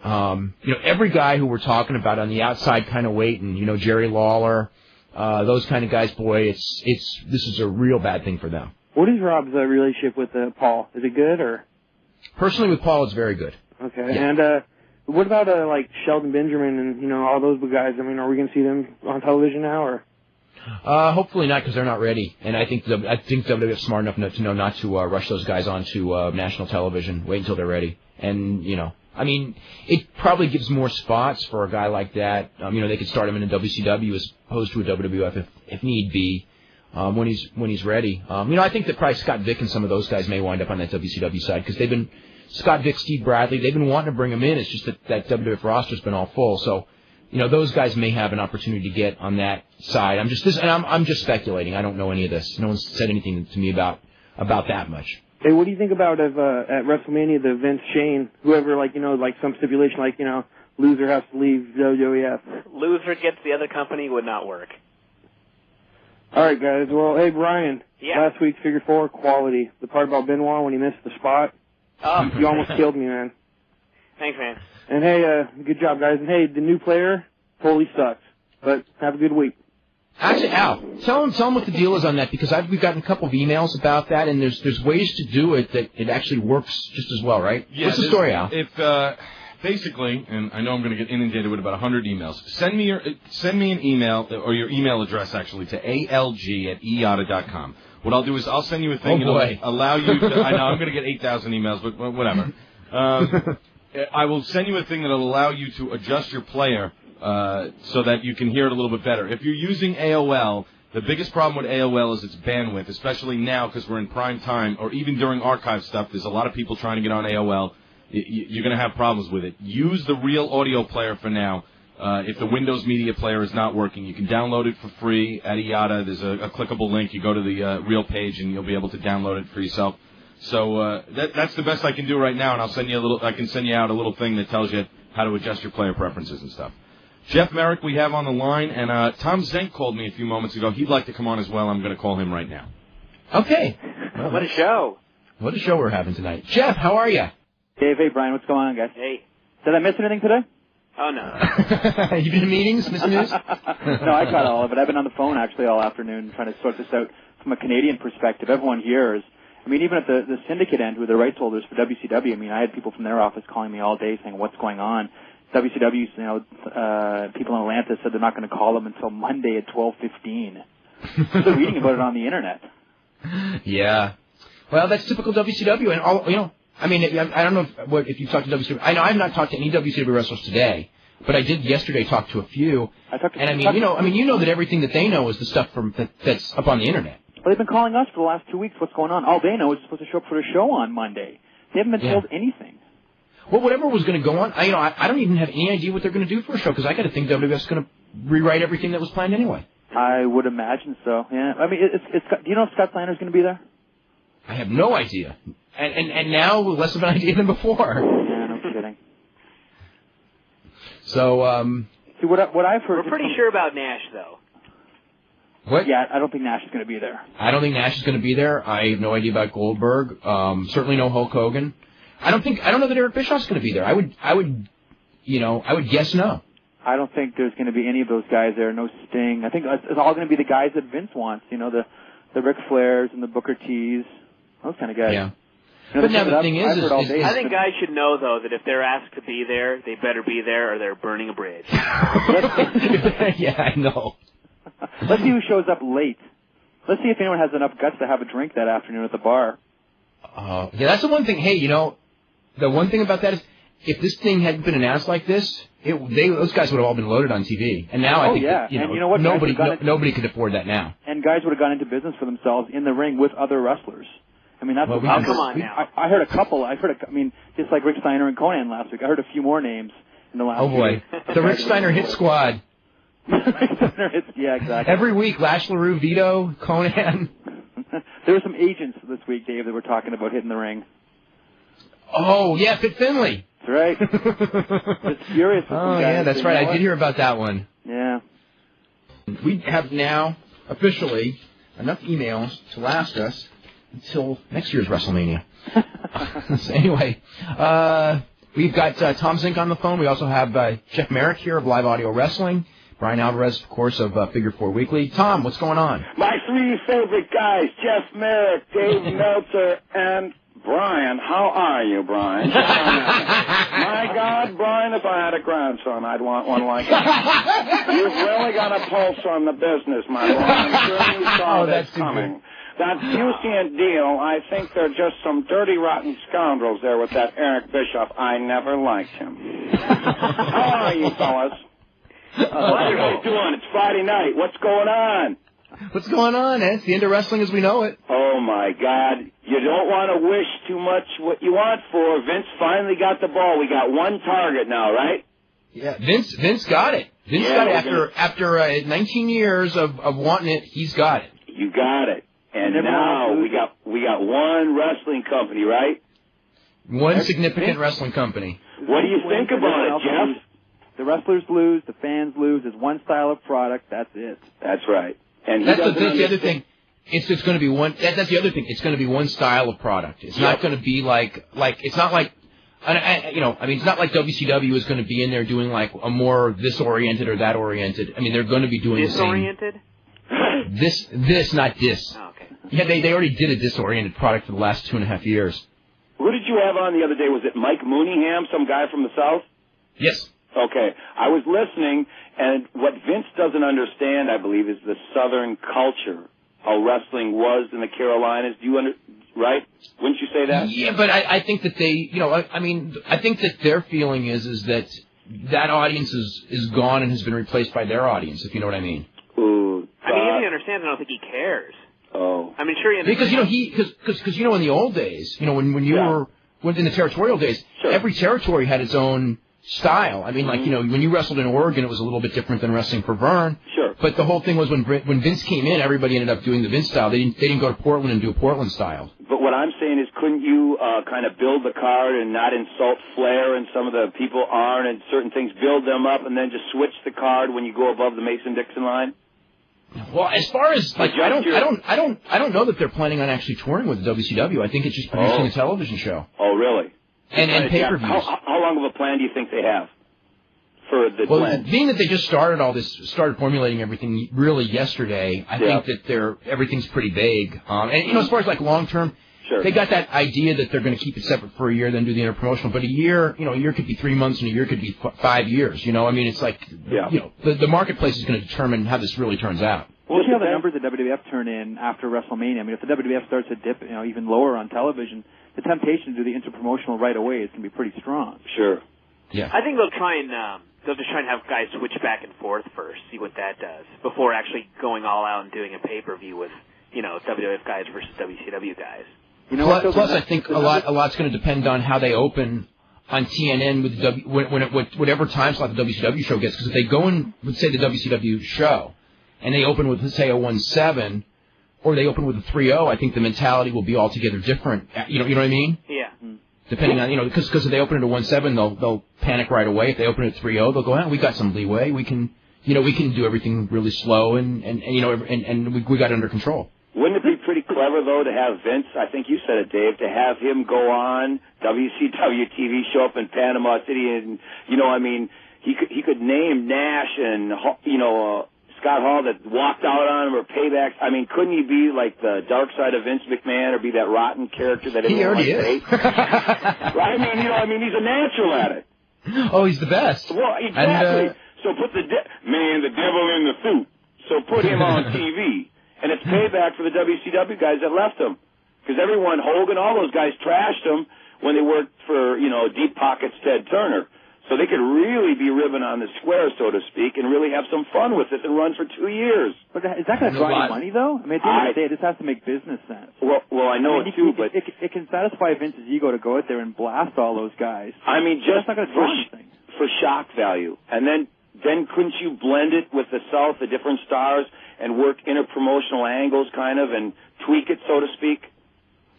Every guy who we're talking about on the outside kind of waiting, Jerry Lawler, those kind of guys, boy, this is a real bad thing for them. What is Rob's relationship with Paul? Is it good or? Personally, with Paul, it's very good. Okay, yeah. And what about like Sheldon Benjamin and all those guys? I mean, are we going to see them on television now or? Hopefully not, because they're not ready. And I think WWF's smart enough to know not to rush those guys onto national television. Wait until they're ready. And I mean, it probably gives more spots for a guy like that. They could start him in a WCW as opposed to a WWF if need be, when he's ready. I think that probably Scott Vick and some of those guys may wind up on that WCW side because they've been Scott Vick, Steve Bradley. They've been wanting to bring him in. It's just that WWF roster's been all full. So, those guys may have an opportunity to get on that side. I'm just speculating. I don't know any of this. No one's said anything to me about that much. Hey, what do you think about at WrestleMania, the Vince Shane, whoever, some stipulation, loser has to leave WWF? Loser gets the other company would not work. All right, guys. Well, hey, Brian. Yeah. Last week's Figure 4, quality. The part about Benoit when he missed the spot. Oh. You almost killed me, man. Thanks, man. And hey, good job, guys. And hey, the new player totally sucks. But have a good week. Actually, Al, tell him what the deal is on that because we've gotten a couple of emails about that, and there's ways to do it that it actually works just as well, right? Yeah, what's the story, Al? If basically, and I know I'm going to get inundated with about 100 emails. Send me an email or your email address actually to alg@eata.com. What I'll do is I'll send you a thing that'll allow you to. I know I'm going to get 8,000 emails, but whatever. I will send you a thing that'll allow you to adjust your player. So that you can hear it a little bit better. If you're using AOL, the biggest problem with AOL is its bandwidth, especially now because we're in prime time, or even during archive stuff. There's a lot of people trying to get on AOL. you're going to have problems with it. Use the real audio player for now. If the Windows Media Player is not working, you can download it for free at IATA. There's a clickable link. You go to the real page, and you'll be able to download it for yourself. So that's the best I can do right now, and I'll send you I can send you out a little thing that tells you how to adjust your player preferences and stuff. Jeff Merrick we have on the line, and Tom Zenk called me a few moments ago. He'd like to come on as well. I'm going to call him right now. Okay. Well, what a show. What a show we're having tonight. Jeff, how are you? Dave, hey, Brian, what's going on, guys? Hey. Did I miss anything today? Oh, no. You been in meetings, Mr. News? No, I caught all of it. I've been on the phone, actually, all afternoon trying to sort this out from a Canadian perspective. Everyone here is, I mean, even at the syndicate end with the rights holders for WCW, I mean, I had people from their office calling me all day saying, what's going on? WCW, people in Atlanta said they're not going to call them until Monday at 12:15. They're reading about it on the Internet. Yeah. Well, that's typical WCW, and all, I mean, I don't know if you talked to WCW. I know I have not talked to any WCW wrestlers today, but I did yesterday talk to a few. And you know that everything that they know is the stuff that's up on the Internet. Well, they've been calling us for the last 2 weeks. What's going on? All they know is they're supposed to show up for a show on Monday. They haven't been told anything. Well, whatever was going to go on, I don't even have any idea what they're going to do for a show because I got to think WWF's going to rewrite everything that was planned anyway. I would imagine so. Yeah. I mean, do you know if Scott Steiner's going to be there? I have no idea. And now less of an idea than before. Yeah, no kidding. So, see what I've heard. We're pretty sure about Nash, though. What? Yeah, I don't think Nash is going to be there. I don't think Nash is going to be there. I have no idea about Goldberg. Certainly no Hulk Hogan. I don't know that Eric Bischoff's going to be there. I would guess no. I don't think there's going to be any of those guys there. No Sting. I think it's all going to be the guys that Vince wants. The Ric Flairs and the Booker T's, those kind of guys. Yeah. But now the thing is I think guys should know, though, that if they're asked to be there, they better be there or they're burning a bridge. Yeah, I know. Let's see who shows up late. Let's see if anyone has enough guts to have a drink that afternoon at the bar. Yeah, that's the one thing. Hey, the one thing about that is if this thing hadn't been announced like this, those guys would have all been loaded on TV. And now I think that, and you know what? Nobody could afford that now. And guys would have gone into business for themselves in the ring with other wrestlers. I mean, that's come on now. I heard a couple. Just like Rick Steiner and Conan last week. I heard a few more names in the last week. Oh, boy. The Rick Steiner hit squad. Yeah, exactly. Every week, Lash LaRue, Vito, Conan. There were some agents this week, Dave, that were talking about hitting the ring. Oh, yeah, Fit Finley. That's right. Just furious. Oh, yeah, that's right. I did hear about that one. Yeah. We have now officially enough emails to last us until next year's WrestleMania. So anyway, we've got Tom Zenk on the phone. We also have Jeff Merrick here of Live Audio Wrestling. Brian Alvarez, of course, of Figure 4 Weekly. Tom, what's going on? My three favorite guys, Jeff Merrick, Dave Meltzer, and Brian. How are you, Brian? My God, Brian, if I had a grandson, I'd want one like that. You've really got a pulse on the business, my boy. I'm sure you saw this coming. That Fusian deal, I think they're just some dirty, rotten scoundrels there with that Eric Bischoff. I never liked him. How are you, fellas? What are you guys doing? It's Friday night. What's going on? What's going on? It's the end of wrestling as we know it. Oh, my God. You don't want to wish too much what you want for. Vince finally got the ball. We got one target now, right? Yeah, Vince got it. Vince got it. After 19 years of wanting it, he's got it. You got it. And now we got one wrestling company, right? One significant wrestling company. What do you think about it, Jeff? The wrestlers lose, the fans lose. It's one style of product. That's it. That's right. And that's the other thing. It's going to be one. That's the other thing. It's going to be one style of product. It's not going to be like it's not like. It's not like WCW is going to be in there doing like a more this oriented or that oriented. I mean, they're going to be doing disoriented. This, not this. Oh, okay. Yeah, they already did a disoriented product for the last 2.5 years. Who did you have on the other day? Was it Mike Mooneyham, some guy from the South? Yes. Okay. I was listening, and what Vince doesn't understand, I believe, is the Southern culture, how wrestling was in the Carolinas. Do you right? Wouldn't you say that? Yeah, but I think that they, I think that their feeling is that audience is gone and has been replaced by their audience, if you know what I mean. Ooh. I mean, he understands. I don't think he cares. Oh. I mean, sure he understands. Because in the old days, when in the territorial days, every territory had its own style. I mean, like, when you wrestled in Oregon, it was a little bit different than wrestling for Vern. Sure. But the whole thing was when Vince came in, everybody ended up doing the Vince style. They didn't go to Portland and do a Portland style. But what I'm saying is, couldn't you kind of build the card and not insult Flair and some of the people Arn and certain things, build them up and then just switch the card when you go above the Mason-Dixon line? Well, as far as like, I don't know that they're planning on actually touring with the WCW. I think it's just producing a television show. Oh, really? And pay-per-views. How long of a plan do you think they have for the plan? Being that they just started formulating everything really yesterday, I think that everything's pretty vague. And as far as like long term, they got that idea that they're going to keep it separate for a year, then do the interpromotional. But a year could be 3 months, and a year could be 5 years. I mean, it's like the marketplace is going to determine how this really turns out. We'll see how the numbers that WWF turn in after WrestleMania. I mean, if the WWF starts to dip, even lower on television, the temptation to do the interpromotional right away is going to be pretty strong. Sure. Yeah. I think they'll just try and have guys switch back and forth first, see what that does, before actually going all out and doing a pay-per-view with, WWF guys versus WCW guys. Plus, I think a lot's going to depend on how they open on TNN with whatever time slot the WCW show gets. Because if they go in with, say, the WCW show, and they open with, let's say, a 1-7, or they open with a 3-0, I think the mentality will be altogether different. You know what I mean? Yeah. Depending on, because if they open it at 1-7, they'll panic right away. If they open it at 3-0, they'll go, we got some leeway. We can do everything really slow, and we got it under control. Wouldn't it be pretty clever, though, to have Vince, I think you said it, Dave, to have him go on WCW TV show up in Panama City, and, he could name Nash and, Scott Hall that walked out on him, or Payback. I mean, couldn't he be like the dark side of Vince McMahon, or be that rotten character that everyone likes to hate? I mean, he's a natural at it. Oh, he's the best. Well, exactly. So put the devil in the suit. So put him on TV. And it's payback for the WCW guys that left him. Because everyone, Hogan, all those guys trashed him when they worked for, Deep Pockets Ted Turner. So they could really be ribbing on the square, so to speak, and really have some fun with it and run for 2 years. But is that going to draw you money, though? I mean, at the end of the day, it just has to make business sense. Well, I know it too, but it can satisfy Vince's ego to go out there and blast all those guys. I mean, just not going to draw anything. For shock value. And then couldn't you blend it with the South, the different stars, and work interpromotional angles, kind of, and tweak it, so to speak?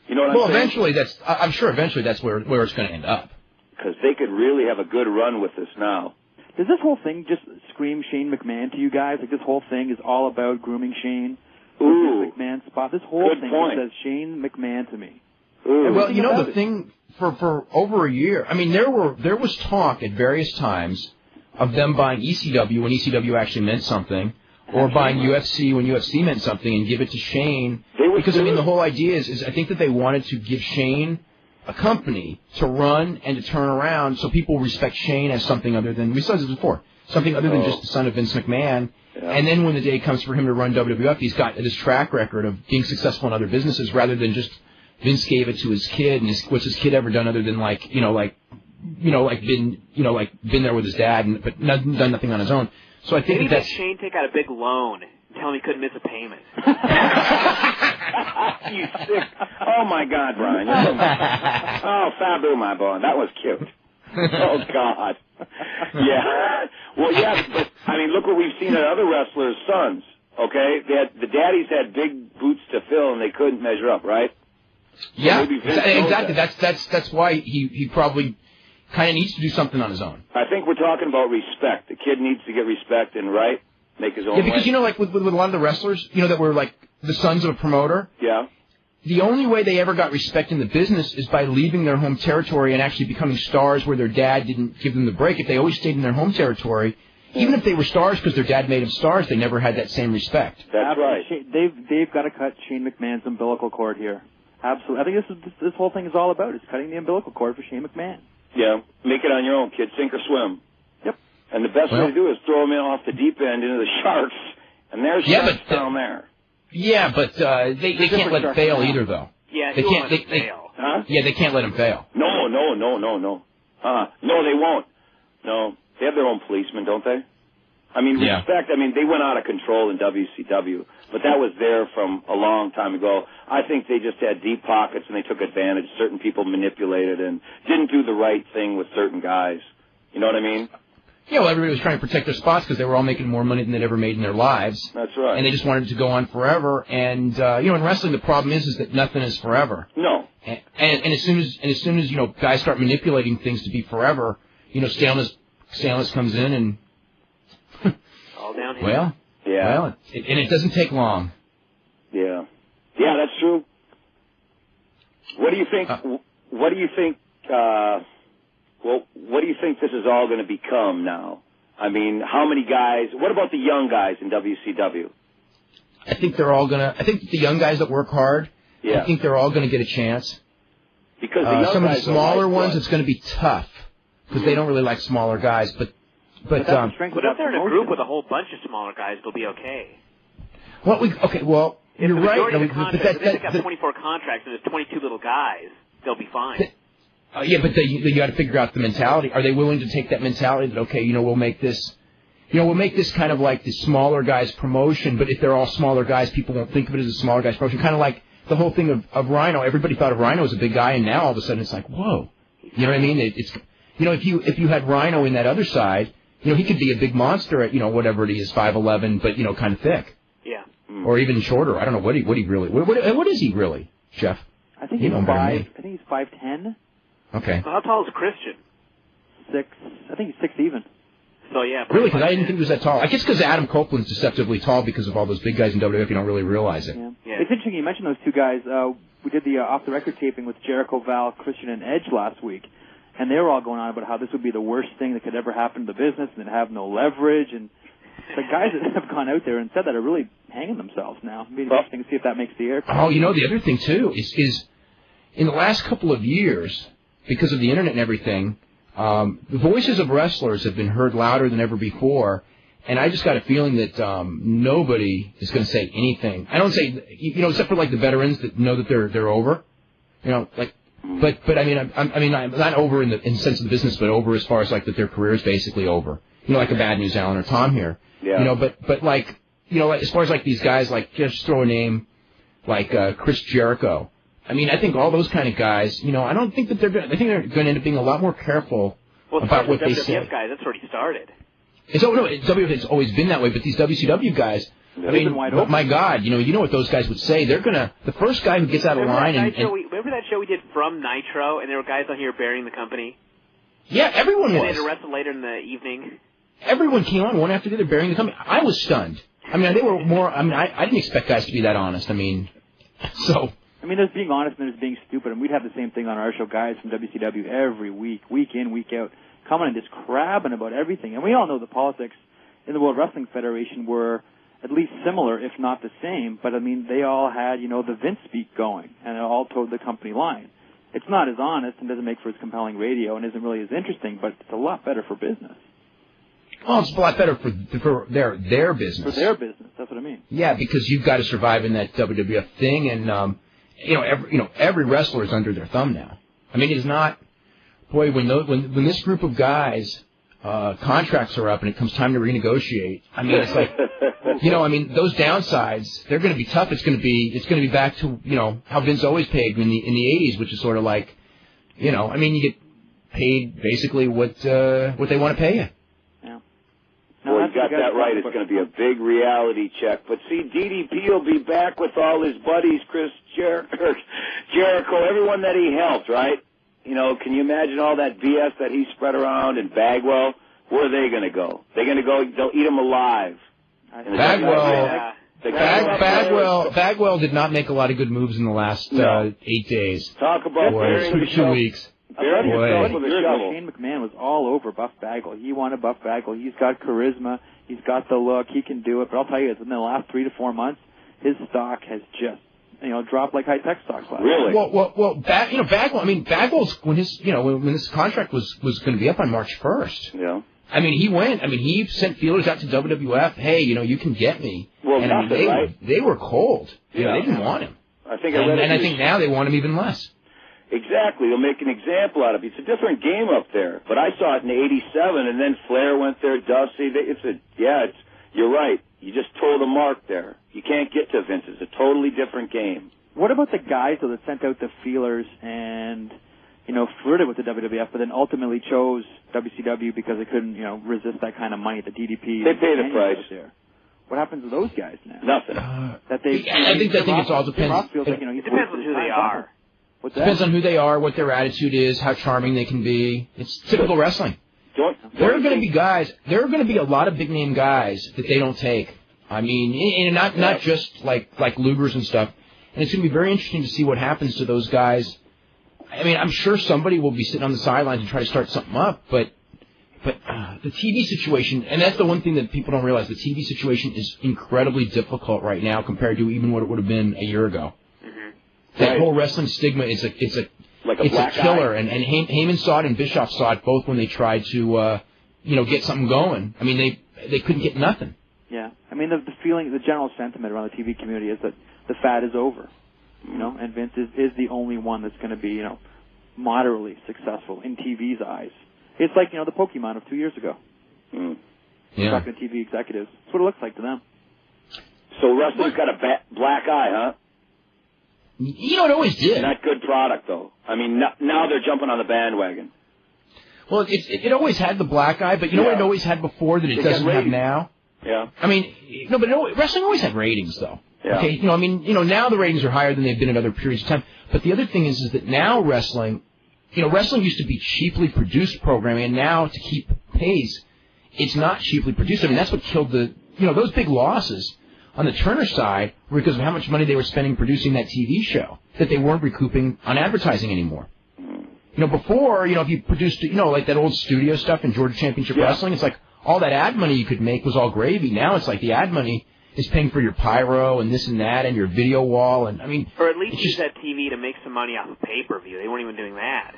You know what I'm saying? I'm sure eventually that's where it's going to end up. Because they could really have a good run with this now. Does this whole thing just scream Shane McMahon to you guys? Like, this whole thing is all about grooming Shane? Ooh. McMahon spot. This whole good thing point. says Shane McMahon to me. Ooh. Well, the thing, for over a year, I mean, there was talk at various times of them buying ECW when ECW actually meant something, or buying UFC when UFC meant something, and give it to Shane. Because, the whole idea is I think that they wanted to give Shane a company to run and to turn around, so people respect Shane as something other than, we said this before, something other than just the son of Vince McMahon. Yeah. And then when the day comes for him to run WWF, he's got this track record of being successful in other businesses, rather than just Vince gave it to his kid, and what's his kid ever done other than been there with his dad, but done nothing on his own. So I think maybe that's Shane take out a big loan and tell him he couldn't miss a payment. You sick. Oh, my God, Brian. Oh, Sabu, my boy. That was cute. Oh, God. Yeah. Well, yeah, but, I mean, look what we've seen at other wrestlers' sons, okay? The daddies had big boots to fill, and they couldn't measure up, right? Yeah, exactly. That's why he probably kind of needs to do something on his own. I think we're talking about respect. The kid needs to get respect and, make his own Yeah, because, way. like, with a lot of the wrestlers, that were, like, the sons of a promoter. Yeah. The only way they ever got respect in the business is by leaving their home territory and actually becoming stars where their dad didn't give them the break. If they always stayed in their home territory, even if they were stars because their dad made them stars, they never had that same respect. That's right. They've got to cut Shane McMahon's umbilical cord here. Absolutely. I think this whole thing is all about is cutting the umbilical cord for Shane McMahon. Yeah. Make it on your own, kid. Sink or swim. Yep. And the best way to do is throw them in off the deep end into the sharks, and there's sharks down there. Yeah, but they can't let it fail either, though. Yeah, they can't. They fail. Huh? Yeah, they can't let him fail. No. No, they won't. No, they have their own policemen, don't they? I mean, respect. I mean, they went out of control in WCW. But that was there from a long time ago. I think they just had deep pockets and they took advantage. Certain people manipulated and didn't do the right thing with certain guys. You know what I mean? Yeah, well, everybody was trying to protect their spots because they were all making more money than they'd ever made in their lives. That's right. And they just wanted it to go on forever. And in wrestling, the problem is that nothing is forever. No. And as soon as guys start manipulating things to be forever, staleness comes in and all downhill. Well, it doesn't take long. Yeah, that's true. What do you think? What do you think? What do you think this is all going to become now? I mean, how many guys? What about the young guys in WCW? I think they're all gonna. I think the young guys that work hard. Yeah. I think they're all going to get a chance. Because the young some guys of the smaller ones, it's going to be tough because they don't really like smaller guys. But if they're in a group with a whole bunch of smaller guys, they'll be okay. Well, you're right. They got 24 contracts and there's 22 little guys. They'll be fine. But you got to figure out the mentality. Are they willing to take that mentality that we'll make this, kind of like the smaller guys promotion? But if they're all smaller guys, people won't think of it as a smaller guys promotion. Kind of like the whole thing of Rhino. Everybody thought of Rhino as a big guy, and now all of a sudden it's like, whoa. You know what I mean? It's if you had Rhino in that other side, he could be a big monster at whatever it is, 5'11", but kind of thick. Yeah. Or even shorter. I don't know what he really. What is he really, Jeff? I think he's 5. I think he's 5'10". Okay. Well, how tall is Christian? 6. I think he's 6 even. So yeah. Really? Because I didn't think he was that tall. I guess because Adam Copeland's deceptively tall because of all those big guys in WWF. You don't really realize it. Yeah. It's interesting you mentioned those two guys. We did the off-the-record taping with Jericho, Val, Christian, and Edge last week, and they were all going on about how this would be the worst thing that could ever happen to the business and have no leverage. And the guys that have gone out there and said that are really hanging themselves now. It'd be interesting to see if that makes the air. Oh, the other thing too is in the last couple of years, because of the internet and everything, the voices of wrestlers have been heard louder than ever before, and I just got a feeling that nobody is going to say anything. I don't say, except for like the veterans that know that they're over, But I mean, I'm not over in the sense of the business, but over as far as like that their career is basically over. Like a Bad News Allen or Tom here. Yeah. But like as far as like these guys, like just throw a name like Chris Jericho. I mean, I think all those kind of guys, I don't think that they're going to. I think they're going to end up being a lot more careful about what they say. WWF guys, that's already started. WWF has always been that way, but these WCW guys, my God, you know what those guys would say? They're gonna the first guy who gets out of line remember that show we did from Nitro, and there were guys on here burying the company. Yeah, everyone was. And they had to wrestle later in the evening. Everyone came on one after the other burying the company. I was stunned. I mean, they were more. I mean, I didn't expect guys to be that honest. I mean, so. I mean, there's being honest and there's being stupid, and we'd have the same thing on our show. Guys from WCW every week, week in, week out, coming and just crabbing about everything. And we all know the politics in the World Wrestling Federation were at least similar, if not the same. But I mean, they all had, the Vince speak going, and it all towed the company line. It's not as honest and doesn't make for as compelling radio and isn't really as interesting, but it's a lot better for business. Well, it's a lot better for their business. For their business, that's what I mean. Yeah, because you've got to survive in that WWF thing, and every wrestler is under their thumb now. I mean, it's not. Boy, when this group of guys contracts are up and it comes time to renegotiate, I mean, it's like, those downsides, they're going to be tough. It's going to be back to how Vince always paid in the 80s, which is sort of like, you get paid basically what they want to pay you. Well, you got that right. It's going to be a big reality check. But see, DDP will be back with all his buddies, Chris Jericho, everyone that he helped, right? Can you imagine all that BS that he spread around in Bagwell? Where are they going to go? They're going to go, they'll eat him alive. Bagwell did not make a lot of good moves in the last 8 days. Talk about 2 weeks. Shane McMahon was all over Buff Bagwell. He wanted Buff Bagwell. He's got charisma. He's got the look. He can do it. But I'll tell you, in the last 3 to 4 months, his stock has just dropped like high-tech stocks last year. Really? Well, Bagwell. I mean, Bagwell's when his when this contract was going to be up on March 1st. Yeah. I mean, he went. I mean, he sent feelers out to WWF. Hey, you can get me. Well, and they were cold. Yeah. They didn't want him. I think I think now they want him even less. Exactly. They'll make an example out of it. It's a different game up there. But I saw it in '87, and then Flair went there, Dusty. You're right. You just tore the mark there. You can't get to Vince. It's a totally different game. What about the guys, though, that sent out the feelers and, flirted with the WWF, but then ultimately chose WCW because they couldn't, resist that kind of money at the DDP? They pay the price. There. What happens to those guys now? Nothing. I think it all depends. It depends on who they are. What's that? Depends on who they are, what their attitude is, how charming they can be. It's typical wrestling. There are going to be guys. There are going to be a lot of big name guys that they don't take. I mean, and not just like Lugers and stuff. And it's going to be very interesting to see what happens to those guys. I mean, I'm sure somebody will be sitting on the sidelines and try to start something up, but the TV situation, and that's the one thing that people don't realize, the TV situation is incredibly difficult right now compared to even what it would have been a year ago. Mm-hmm. That whole wrestling stigma, it's a killer, and Heyman saw it and Bischoff saw it both when they tried to get something going. I mean, they couldn't get nothing. Yeah, I mean the feeling, the general sentiment around the TV community is that the fad is over, and Vince is the only one that's going to be moderately successful in TV's eyes. It's like the Pokemon of 2 years ago. Mm. Yeah, talking to TV executives. That's what it looks like to them. So wrestling's got a black eye, huh? It always did. Not good product, though. I mean, now they're jumping on the bandwagon. Well, it always had the black eye, but what it always had before that it doesn't have now? Yeah. I mean, but wrestling always had ratings, though. Yeah. Okay, now the ratings are higher than they've been at other periods of time. But the other thing is that now wrestling used to be cheaply produced programming, and now to keep pace, it's not cheaply produced. I mean, that's what killed those big losses on the Turner side were because of how much money they were spending producing that TV show that they weren't recouping on advertising anymore. Before, if you produced, like that old studio stuff in Georgia Championship Wrestling, it's like all that ad money you could make was all gravy. Now it's like the ad money is paying for your pyro and this and that and your video wall, and I mean, or at least use that TV to make some money off of pay-per-view. They weren't even doing that.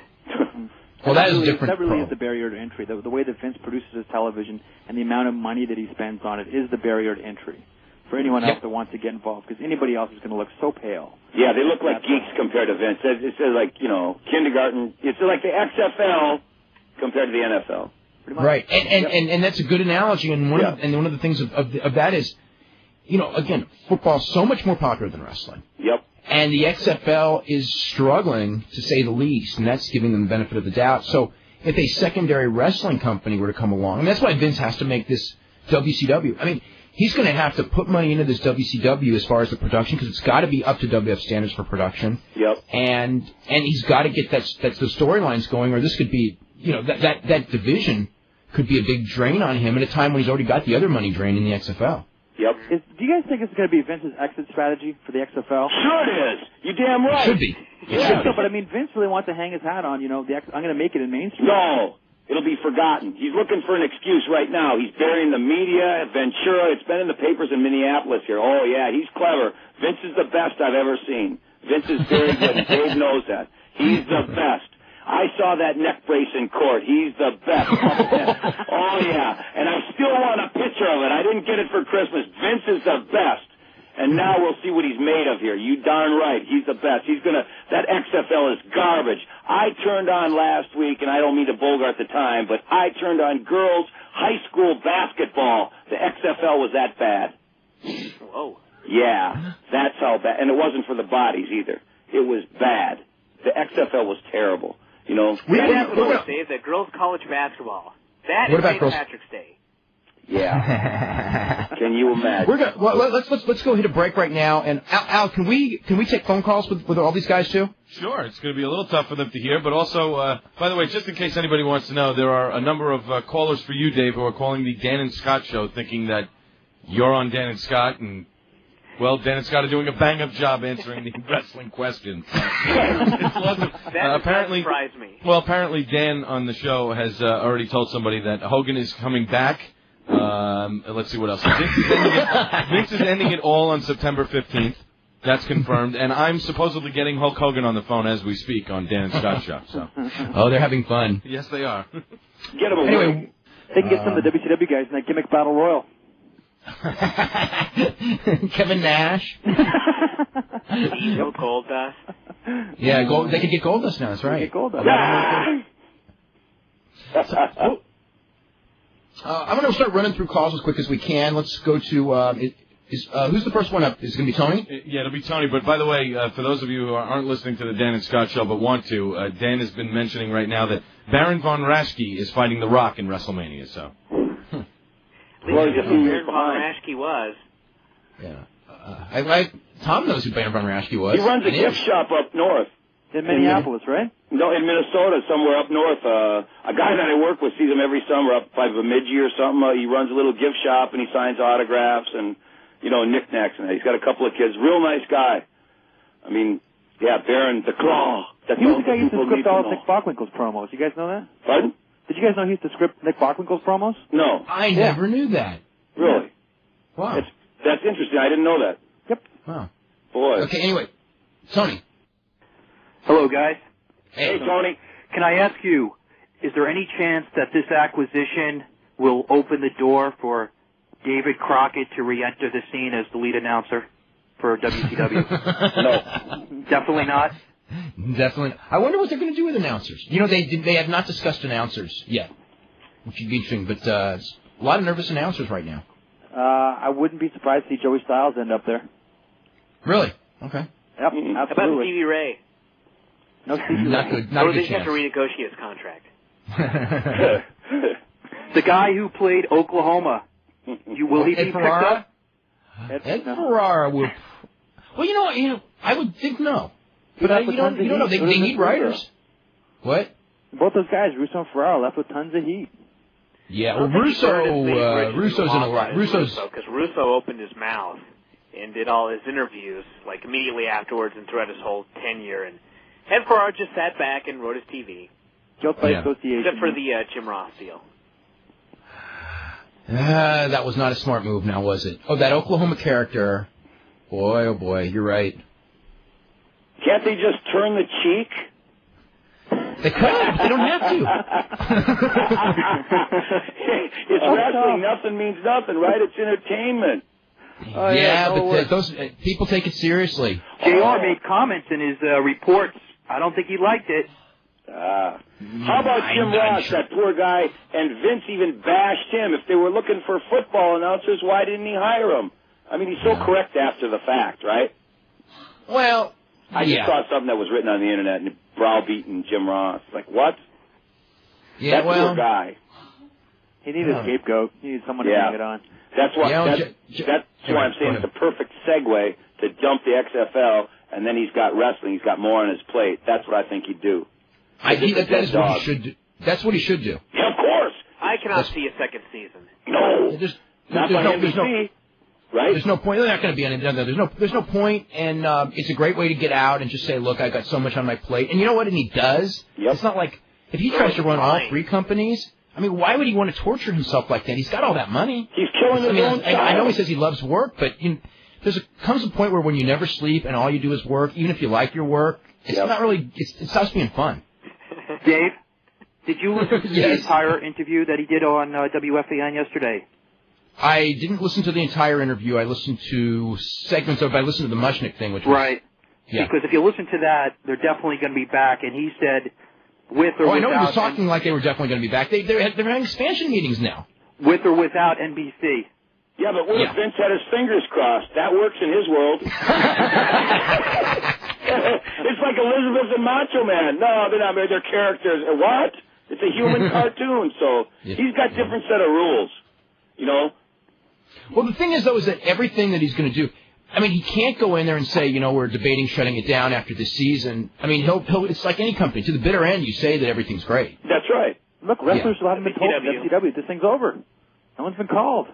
Well, that is different. That really is the barrier to entry. The way that Vince produces his television and the amount of money that he spends on it is the barrier to entry for anyone else that wants to get involved, because anybody else is going to look so pale. Yeah, they look like geeks compared to Vince. It's like kindergarten. It's like the XFL compared to the NFL. Right, and that's a good analogy. And one of the things of that is, again, football's so much more popular than wrestling. Yep. And the XFL is struggling, to say the least, and that's giving them the benefit of the doubt. So if a secondary wrestling company were to come along, and that's why Vince has to make this WCW. I mean, he's going to have to put money into this WCW as far as the production, because it's got to be up to WWF standards for production. Yep. And he's got to get the storylines going, or this could be, that division could be a big drain on him at a time when he's already got the other money drain in the XFL. Yep. Do you guys think it's going to be Vince's exit strategy for the XFL? Sure it is. You damn right. It should be. But I mean, Vince really wants to hang his hat on, I'm going to make it in mainstream. No. It'll be forgotten. He's looking for an excuse right now. He's burying the media, Ventura. It's been in the papers in Minneapolis here. Oh, yeah, he's clever. Vince is the best I've ever seen. Vince is very good, and Dave knows that. He's the best. I saw that neck brace in court. He's the best. Oh, yeah. And I still want a picture of it. I didn't get it for Christmas. Vince is the best. And now we'll see what he's made of here. You darn right. He's the best. That XFL is garbage. I turned on last week, and I don't mean to bogart the time, but I turned on girls' high school basketball. The XFL was that bad. Whoa. Yeah, that's how bad. And it wasn't for the bodies either. It was bad. The XFL was terrible. The girls' college basketball. That is St. Patrick's Day. Yeah. Can you imagine? Let's go hit a break right now. And Al, can we take phone calls with all these guys too? Sure. It's going to be a little tough for them to hear, but also, by the way, just in case anybody wants to know, there are a number of callers for you, Dave, who are calling the Dan and Scott show, thinking that you're on Dan and Scott, and well, Dan and Scott are doing a bang-up job answering the wrestling questions. Apparently, surprised me. Well, apparently Dan on the show has already told somebody that Hogan is coming back. Let's see what else. Vince is ending it all on September 15th. That's confirmed. And I'm supposedly getting Hulk Hogan on the phone as we speak on Dan and Scott show. So. Oh, they're having fun. Yes, they are. Get them away. Anyway, they can get some of the WCW guys in that gimmick battle royal. Kevin Nash. Goldust. Yeah, they could get Goldust now. That's right. Goldust. I'm going to start running through calls as quick as we can. Let's go to who's the first one up? Is it going to be Tony? Yeah, it'll be Tony. But by the way, for those of you who aren't listening to the Dan and Scott show but want to, Dan has been mentioning right now that Baron von Raschke is fighting The Rock in WrestleMania. So. Well, just who Baron von Raschke was. Yeah. Tom knows who Baron von Raschke was. He runs a gift shop up north. In Minneapolis, right? No, in Minnesota, somewhere up north. A guy that I work with sees him every summer up by Bemidji or something. He runs a little gift shop and he signs autographs and, knickknacks. And he's got a couple of kids. Real nice guy. I mean, yeah, Baron the Claw. He was the guy who used to script all of Nick Bockwinkel's promos. You guys know that? Pardon? Did you guys know he used to script Nick Bockwinkel's promos? No. I never knew that. Really? Wow. That's interesting. I didn't know that. Yep. Wow. Boy. Okay, anyway. Tony. Hello, guys. Hey, Tony. Can I ask you, is there any chance that this acquisition will open the door for David Crockett to re-enter the scene as the lead announcer for WCW? No. Definitely not? Definitely not. I wonder what they're going to do with announcers. They have not discussed announcers yet, which would be interesting, but a lot of nervous announcers right now. I wouldn't be surprised to see Joey Styles end up there. Really? Okay. Yep, How about absolutely. Stevie Ray? No Stevie Not Ray. good. Not a Or good they have chance. to renegotiate his contract. The guy who played Oklahoma, will he be picked up? Ed Ferrara will. Well, I would think no. But you don't know. They need writers. What? Both those guys, Russo and Ferrara, left with tons of heat. Yeah, well, Russo's in a lot. Because Russo opened his mouth and did all his interviews like immediately afterwards and throughout his whole tenure, and Ferrara just sat back and wrote his TV. Guilt by association. Except for the Jim Ross deal. That was not a smart move, now was it? Oh, that Oklahoma character. Boy, oh boy, you're right. Can't they just turn the cheek? They could. They don't have to. It's wrestling. Nothing means nothing, right? It's entertainment. But those people take it seriously. JR made comments in his reports. I don't think he liked it. How about Jim Ross, that poor guy, and Vince even bashed him. If they were looking for football announcers, why didn't he hire him? I mean, he's so correct after the fact, right? Well, I just saw something that was written on the internet and browbeating Jim Ross. Like, what? Yeah, that poor guy. He needed a scapegoat. He needed someone to bring it on. That's why. That's why I'm saying it's a perfect segue to dump the XFL, and then he's got wrestling. He's got more on his plate. That's what I think he'd do. That is what he should do. That's what he should do. Yeah, of course. I cannot see a second season. No. Right? There's no point. They're not going to be any. There's no point, and it's a great way to get out and just say, "Look, I got so much on my plate." And you know what? And he does. Yep. It's not like if he tries to run all three companies. I mean, why would he want to torture himself like that? He's got all that money. He's killing his own child. I know he says he loves work, but comes a point where when you never sleep and all you do is work, even if you like your work, it's not really. It stops being fun. Dave, did you listen to the entire interview that he did on WFAN yesterday? I didn't listen to the entire interview. I listened to segments of it. I listened to the Mushnick thing, which was... Right. Yeah. Because if you listen to that, they're definitely going to be back. And he said, with or without... I know he was talking like they were definitely going to be back. They're having expansion meetings now. With or without NBC. Yeah, but what if Vince had his fingers crossed? That works in his world. It's like Elizabeth and Macho Man. No, they're not. They're characters. What? It's a human cartoon, so he's got different set of rules. You know? Well, the thing is, though, is that everything that he's going to do, I mean, he can't go in there and say, we're debating shutting it down after this season. I mean, it's like any company. To the bitter end, you say that everything's great. That's right. Look, wrestlers haven't been told in FCW, this thing's over. No one's been called.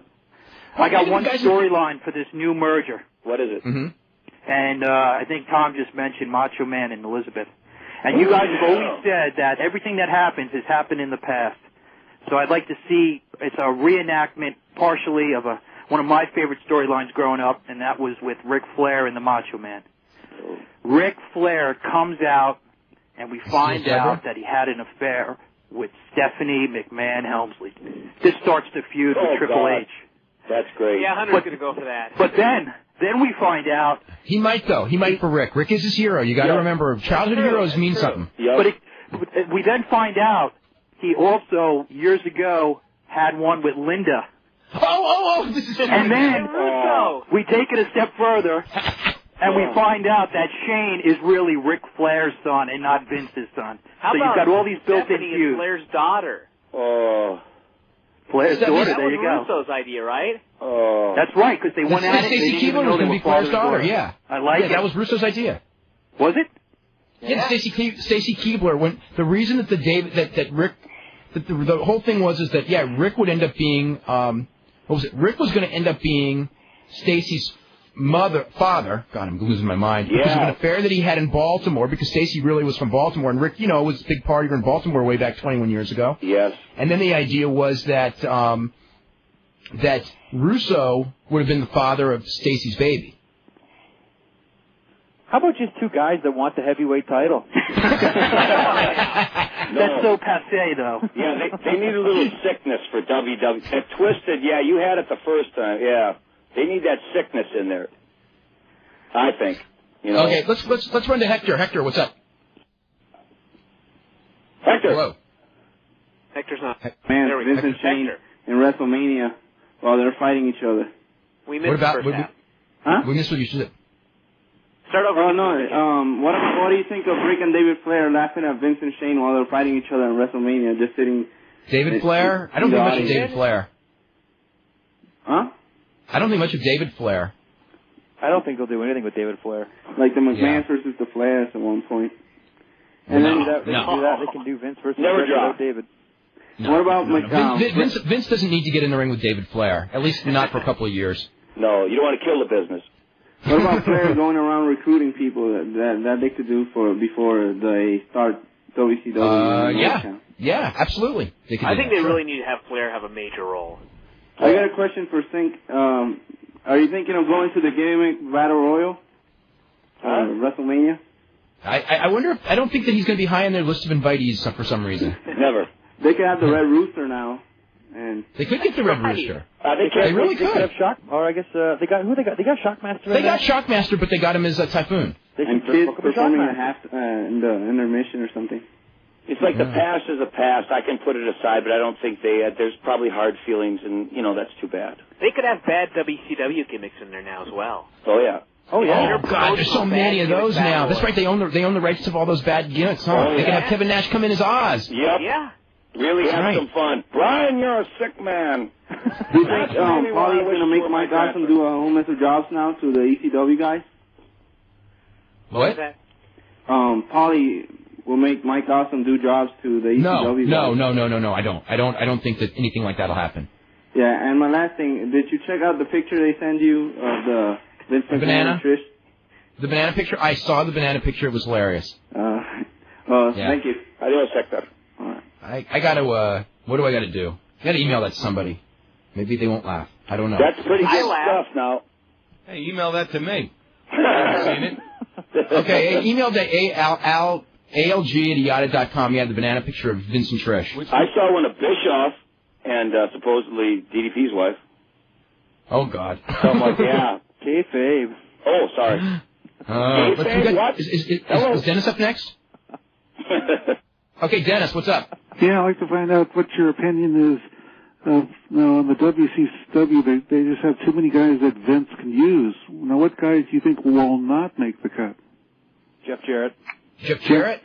I got one storyline for this new merger. What is it? Mm-hmm. And I think Tom just mentioned Macho Man and Elizabeth. And you guys have always said that everything that happens has happened in the past. So I'd like to see, it's a reenactment partially of one of my favorite storylines growing up, and that was with Ric Flair and the Macho Man. Ric Flair comes out, and we find out that he had an affair with Stephanie McMahon Helmsley. This starts the feud with Triple H. That's great. Yeah, Hunter's going to go for that. But then we find out... He might, though. He might for Rick. Rick is his hero. You got to remember, childhood heroes mean something. Yep. But we then find out he also, years ago, had one with Linda. This is and then we take it a step further, and we find out that Shane is really Ric Flair's son and not Vince's son. How so about you've got all these built-in feuds. Flair's daughter. Oh. Flair's daughter, that there you go. was Russo's idea, right? Oh. That's right, because they went at it. Stacy Keibler was going to be Flair's daughter, yeah. I like it. That was Russo's idea. Was it? Yeah, Stacy Keibler. When the reason that the whole thing was that Rick would end up being Rick was going to end up being Stacy's father. God, I'm losing my mind. Yeah. Because of an affair that he had in Baltimore, because Stacy really was from Baltimore, and Rick, was a big partier in Baltimore way back 21 years ago. Yes. And then the idea was that that Russo would have been the father of Stacy's baby. How about just two guys that want the heavyweight title? That's so passé, though. Yeah, they need a little sickness for WWE. That Twisted, you had it the first time. Yeah, they need that sickness in there. I think. Okay, let's run to Hector. Hector, what's up? Hector. Hello. Hector's not. Man, Vince and Shane in WrestleMania while they're fighting each other. We missed the first half. Huh? We missed what you said. Start over. Oh no. What do you think of Rick and David Flair laughing at Vince and Shane while they're fighting each other in WrestleMania, just sitting? David Flair? I don't think much of David Flair. Huh? I don't think much of David Flair. I don't think they'll do anything with David Flair. Like the McMahon versus the Flairs at one point. And then they can do Vince versus David. No, what about McMahon? Vince doesn't need to get in the ring with David Flair, at least not for a couple of years. No, you don't want to kill the business. What about Flair going around recruiting people that they could do before they start WCW? Yeah, absolutely. I think they really need to have Flair have a major role. I got a question for Sink. Are you thinking of going to the gimmick Battle Royal? WrestleMania? I wonder I don't think that he's going to be high on their list of invitees for some reason. Never. They could have the Red Rooster now. And they could get the Red Rooster. They really could. Have Shock, or I guess they got They got Shockmaster. They got Shockmaster, but they got him as a Typhoon. And kids performing in the intermission or something. It's like the past is a past. I can put it aside, but I don't think there's probably hard feelings, and that's too bad. They could have bad WCW gimmicks in there now as well. Oh yeah. Oh God, there's so many of those now. That's right. They own the rights to all those bad gimmicks. Huh? They can have Kevin Nash come in as Oz. Yep. Yeah. Really have some fun. Brian, you're a sick man. Do you think Paulie's going to make Mike Awesome do a whole mess of jobs now to the ECW guys? What? Paulie will make Mike Awesome do jobs to the ECW guys. No. I don't think that anything like that'll happen. Yeah, and my last thing, did you check out the picture they send you of the Vince McMahon and Trish? The banana picture? I saw the banana picture. It was hilarious. Thank you. Adios, Hector. All right. I got to, what do I got to do? I got to email that to somebody. Maybe they won't laugh. I don't know. That's pretty good stuff now. Hey, email that to me. I've seen it. Okay, email to alg@yada.com. Yeah, the banana picture of Vince and Trish. I saw one of Bischoff and supposedly DDP's wife. Oh, God. So I'm like, yeah. Kayfabe. Oh, sorry. Is Dennis up next? Okay, Dennis, what's up? Yeah, I'd like to find out what your opinion is of, on the WCW. They just have too many guys that Vince can use. Now, what guys do you think will not make the cut? Jeff Jarrett. Jeff Jarrett?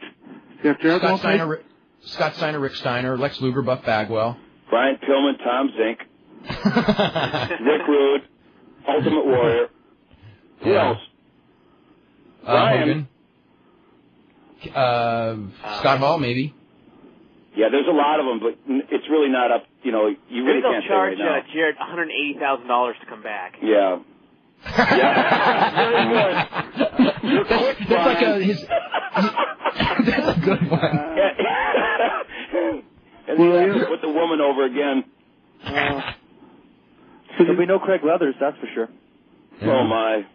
Scott Steiner, Rick Steiner, Lex Luger, Buff Bagwell. Brian Pillman, Tom Zink. Rick Rude, Ultimate Warrior. Who else? Hogan. Scott Hall, maybe. Yeah, there's a lot of them, but it's really not up. You really can't charge say right now. Jarrett $180,000 to come back. Yeah. Very good. That's like his. That's a good one. And with the woman over again. There'll be no Craig Leathers, that's for sure. Yeah. Oh my.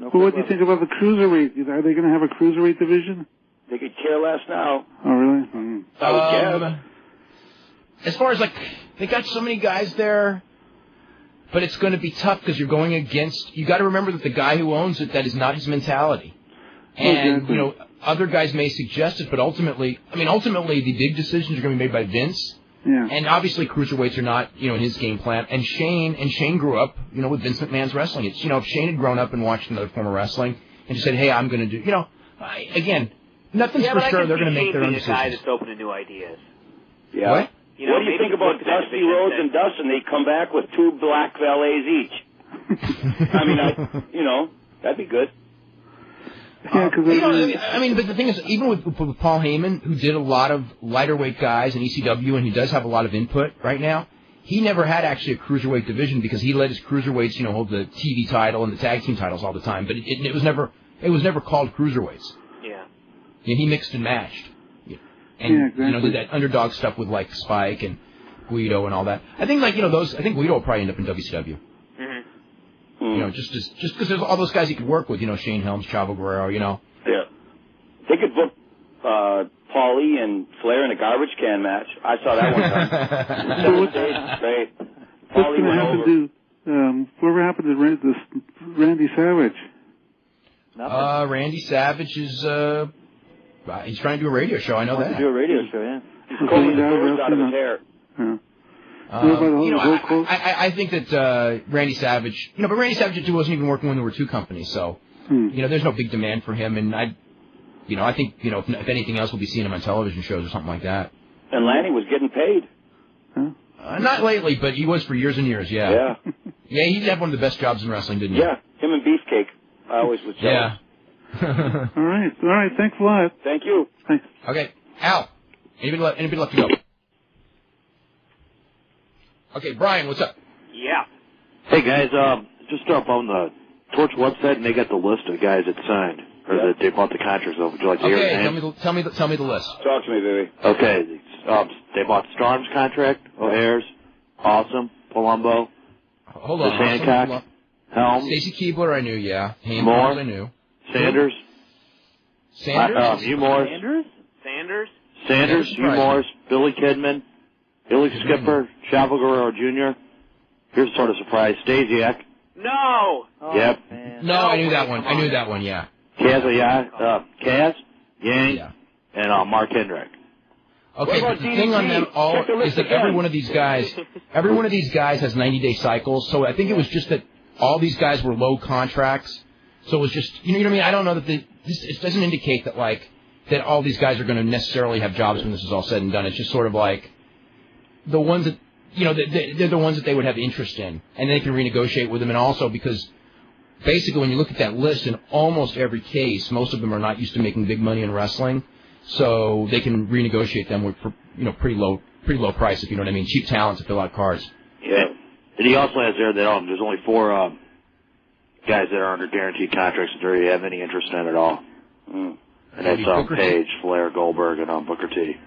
Well, what do you think about the cruiserweight? Are they going to have a cruiserweight division? They could care less now. Oh, really? Mm-hmm. I would guess. As far as they got so many guys there, but it's going to be tough because you're going against. You got to remember that the guy who owns it, that is not his mentality. And other guys may suggest it, but ultimately, the big decisions are going to be made by Vince. Yeah. And obviously cruiserweights are not, in his game plan. And Shane grew up, with Vince McMahon's wrestling. It's, if Shane had grown up and watched another form of wrestling and just said, hey, I'm going to do, again, nothing's for sure. They're going to make their own decisions. Guy that's open to new ideas. Yeah. What? What do you think about Dusty Rhodes and Dustin? They come back with 2 black valets each. I mean, that'd be good. Yeah, but the thing is, even with Paul Heyman, who did a lot of lighter weight guys in ECW, and he does have a lot of input right now, he never had actually a cruiserweight division because he let his cruiserweights, hold the TV title and the tag team titles all the time. But it was never called cruiserweights. Yeah. He mixed and matched, and exactly. Did that underdog stuff with like Spike and Guido and all that. I think I think Guido will probably end up in WCW. Just because there's all those guys he could work with, Shane Helms, Chavo Guerrero, Yeah. They could book Paulie and Flair in a garbage can match. I saw that one time. Great. What's going to happen to, whatever happened to Randy Savage? Randy Savage is, he's trying to do a radio show, I know that. To do a radio show, yeah. He's combing the birds out of his hair. Yeah. I think that Randy Savage, but Randy Savage too wasn't even working when there were 2 companies, so there's no big demand for him, and I think if anything else, we'll be seeing him on television shows or something like that. And Lanny was getting paid. Not lately, but he was for years and years. Yeah. Yeah, he had one of the best jobs in wrestling, didn't he? Yeah, him and Beefcake. I always was jealous. Yeah. All right. Thanks a lot. Thank you. Thanks. Okay, Al. Anybody left to go? Okay, Brian, what's up? Yeah. Hey, guys, just up on the Torch website, and they got the list of guys that signed, or that they bought the contracts of. Would you like to hear the names? Tell me the list. Talk to me, baby. Okay, they bought Storm's contract, O'Hare's, Awesome, Palumbo, Hold on. Hancock, Helms. Stacy Keibler, I knew, yeah. Moore, I knew. Sanders. Sanders? Sanders, Hugh Morris, Billy Kidman, Billy Skipper, Chavo Guerrero Jr. Here's sort of surprise. Stasiak. No! Yep. No, I knew that one. Yeah. Kaz, Yang, and Mark Hendrick. Okay, but the thing on them all is that every one of these guys has 90-day cycles, so I think it was just that all these guys were low contracts, so it was just, you know what I mean? I don't know that it doesn't indicate that, that all these guys are going to necessarily have jobs when this is all said and done. It's just sort of like the ones that, they're the ones that they would have interest in, and they can renegotiate with them. And also because basically when you look at that list, in almost every case, most of them are not used to making big money in wrestling, so they can renegotiate them with, pretty low price, if you know what I mean. Cheap talent to fill out cards. Yeah. And he also has there that there's only 4 guys that are under guaranteed contracts that they have any interest in at all. And that's Page, Flair, Goldberg, and Booker T.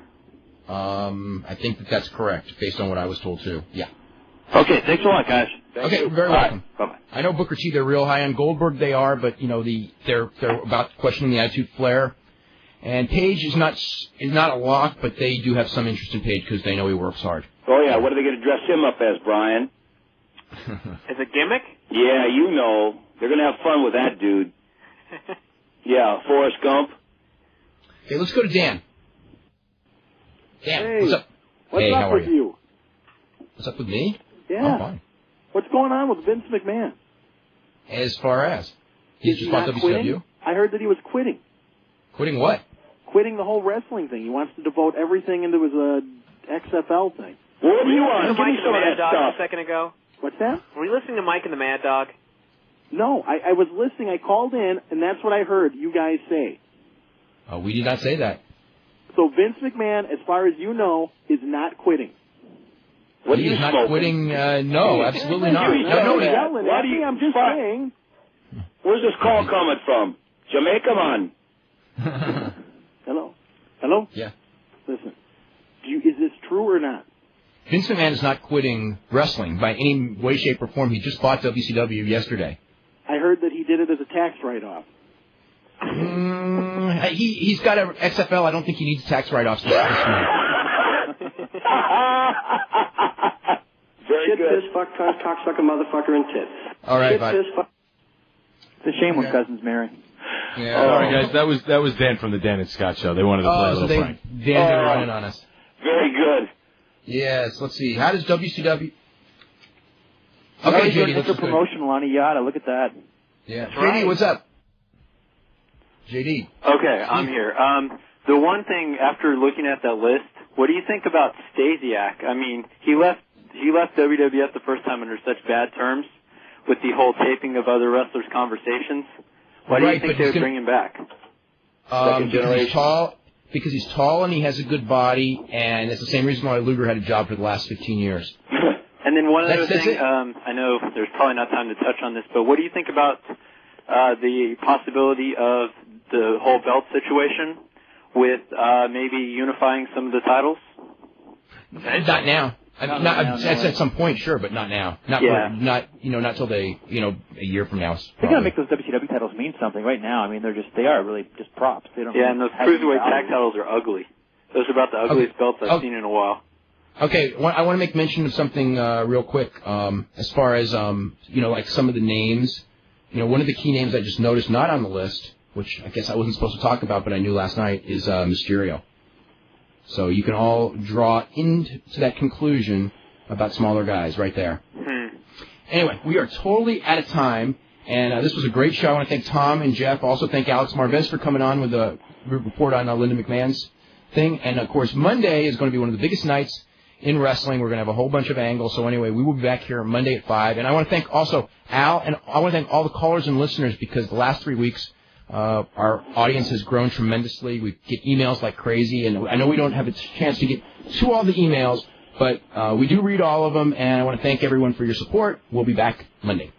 I think that's correct, based on what I was told, too. Yeah. Okay, thanks a lot, guys. Okay, very welcome. Right, bye-bye. I know Booker T, they're real high on. Goldberg, they are, but, they're about questioning the attitude Flair. And Page is not a lock, but they do have some interest in Page because they know he works hard. Oh, yeah, what are they going to dress him up as, Brian? As a gimmick? Yeah, they're going to have fun with that dude. Yeah, Forrest Gump. Okay, let's go to Dan. Dan, hey, what's up? What's up how are with you? What's up with me? Yeah. I'm fine. What's going on with Vince McMahon? As far as? He just bought WCW? Quitting? I heard that he was quitting. Quitting what? Quitting the whole wrestling thing. He wants to devote everything into his XFL thing. What were you on? Mike and the Mad Dog a second ago? What's that? Were you listening to Mike and the Mad Dog? No, I was listening. I called in, and that's what I heard you guys say. We did not say that. So Vince McMahon, as far as you know, is not quitting. What he is not quitting. No, absolutely not. I'm just saying. Where's this call coming from? Jamaica, man. Hello? Yeah. Listen, is this true or not? Vince McMahon is not quitting wrestling by any way, shape, or form. He just bought WCW yesterday. I heard that he did it as a tax write-off. He's got an XFL. I don't think he needs tax write-offs. Very Shit, good. piss, fuck, cunt, cocksucker, motherfucker, and tits. All right, Shit, bye. piss, fuck. It's a shame when cousins marry. Yeah. All right, guys. That was Dan from the Dan and Scott show. They wanted to play a little prank. Dan did run in on us. Very good. Yes, let's see. How does WCW... Okay, JD, let's promotional on IATA. Look at that. Yeah. JD, what's up? JD. Okay, I'm here. The one thing, after looking at that list, what do you think about Stasiak? I mean, he left WWF the first time under such bad terms with the whole taping of other wrestlers' conversations. Why do you think they would bring him back? Because he's tall and he has a good body, and it's the same reason why Luger had a job for the last 15 years. And then one other thing, I know there's probably not time to touch on this, but what do you think about the possibility of the whole belt situation with maybe unifying some of the titles? Not now. At some point, sure, but not now. Not till a year from now. They gotta make those WCW titles mean something right now. I mean, they are really just props. They don't. Yeah, and those cruiserweight tag titles are ugly. Those are about the ugliest belts I've seen in a while. Okay, I want to make mention of something real quick. As far as like some of the names. One of the key names I just noticed not on the list, which I guess I wasn't supposed to talk about, but I knew last night, is Mysterio. So you can all draw into that conclusion about smaller guys right there. Anyway, we are totally out of time, and this was a great show. I want to thank Tom and Jeff. Also thank Alex Marvez for coming on with a report on Linda McMahon's thing. And, of course, Monday is going to be one of the biggest nights in wrestling. We're going to have a whole bunch of angles. So, anyway, we will be back here Monday at 5. And I want to thank also Al, and I want to thank all the callers and listeners because the last 3 weeks our audience has grown tremendously. We get emails like crazy, and I know we don't have a chance to get to all the emails, but we do read all of them, and I want to thank everyone for your support. We'll be back Monday.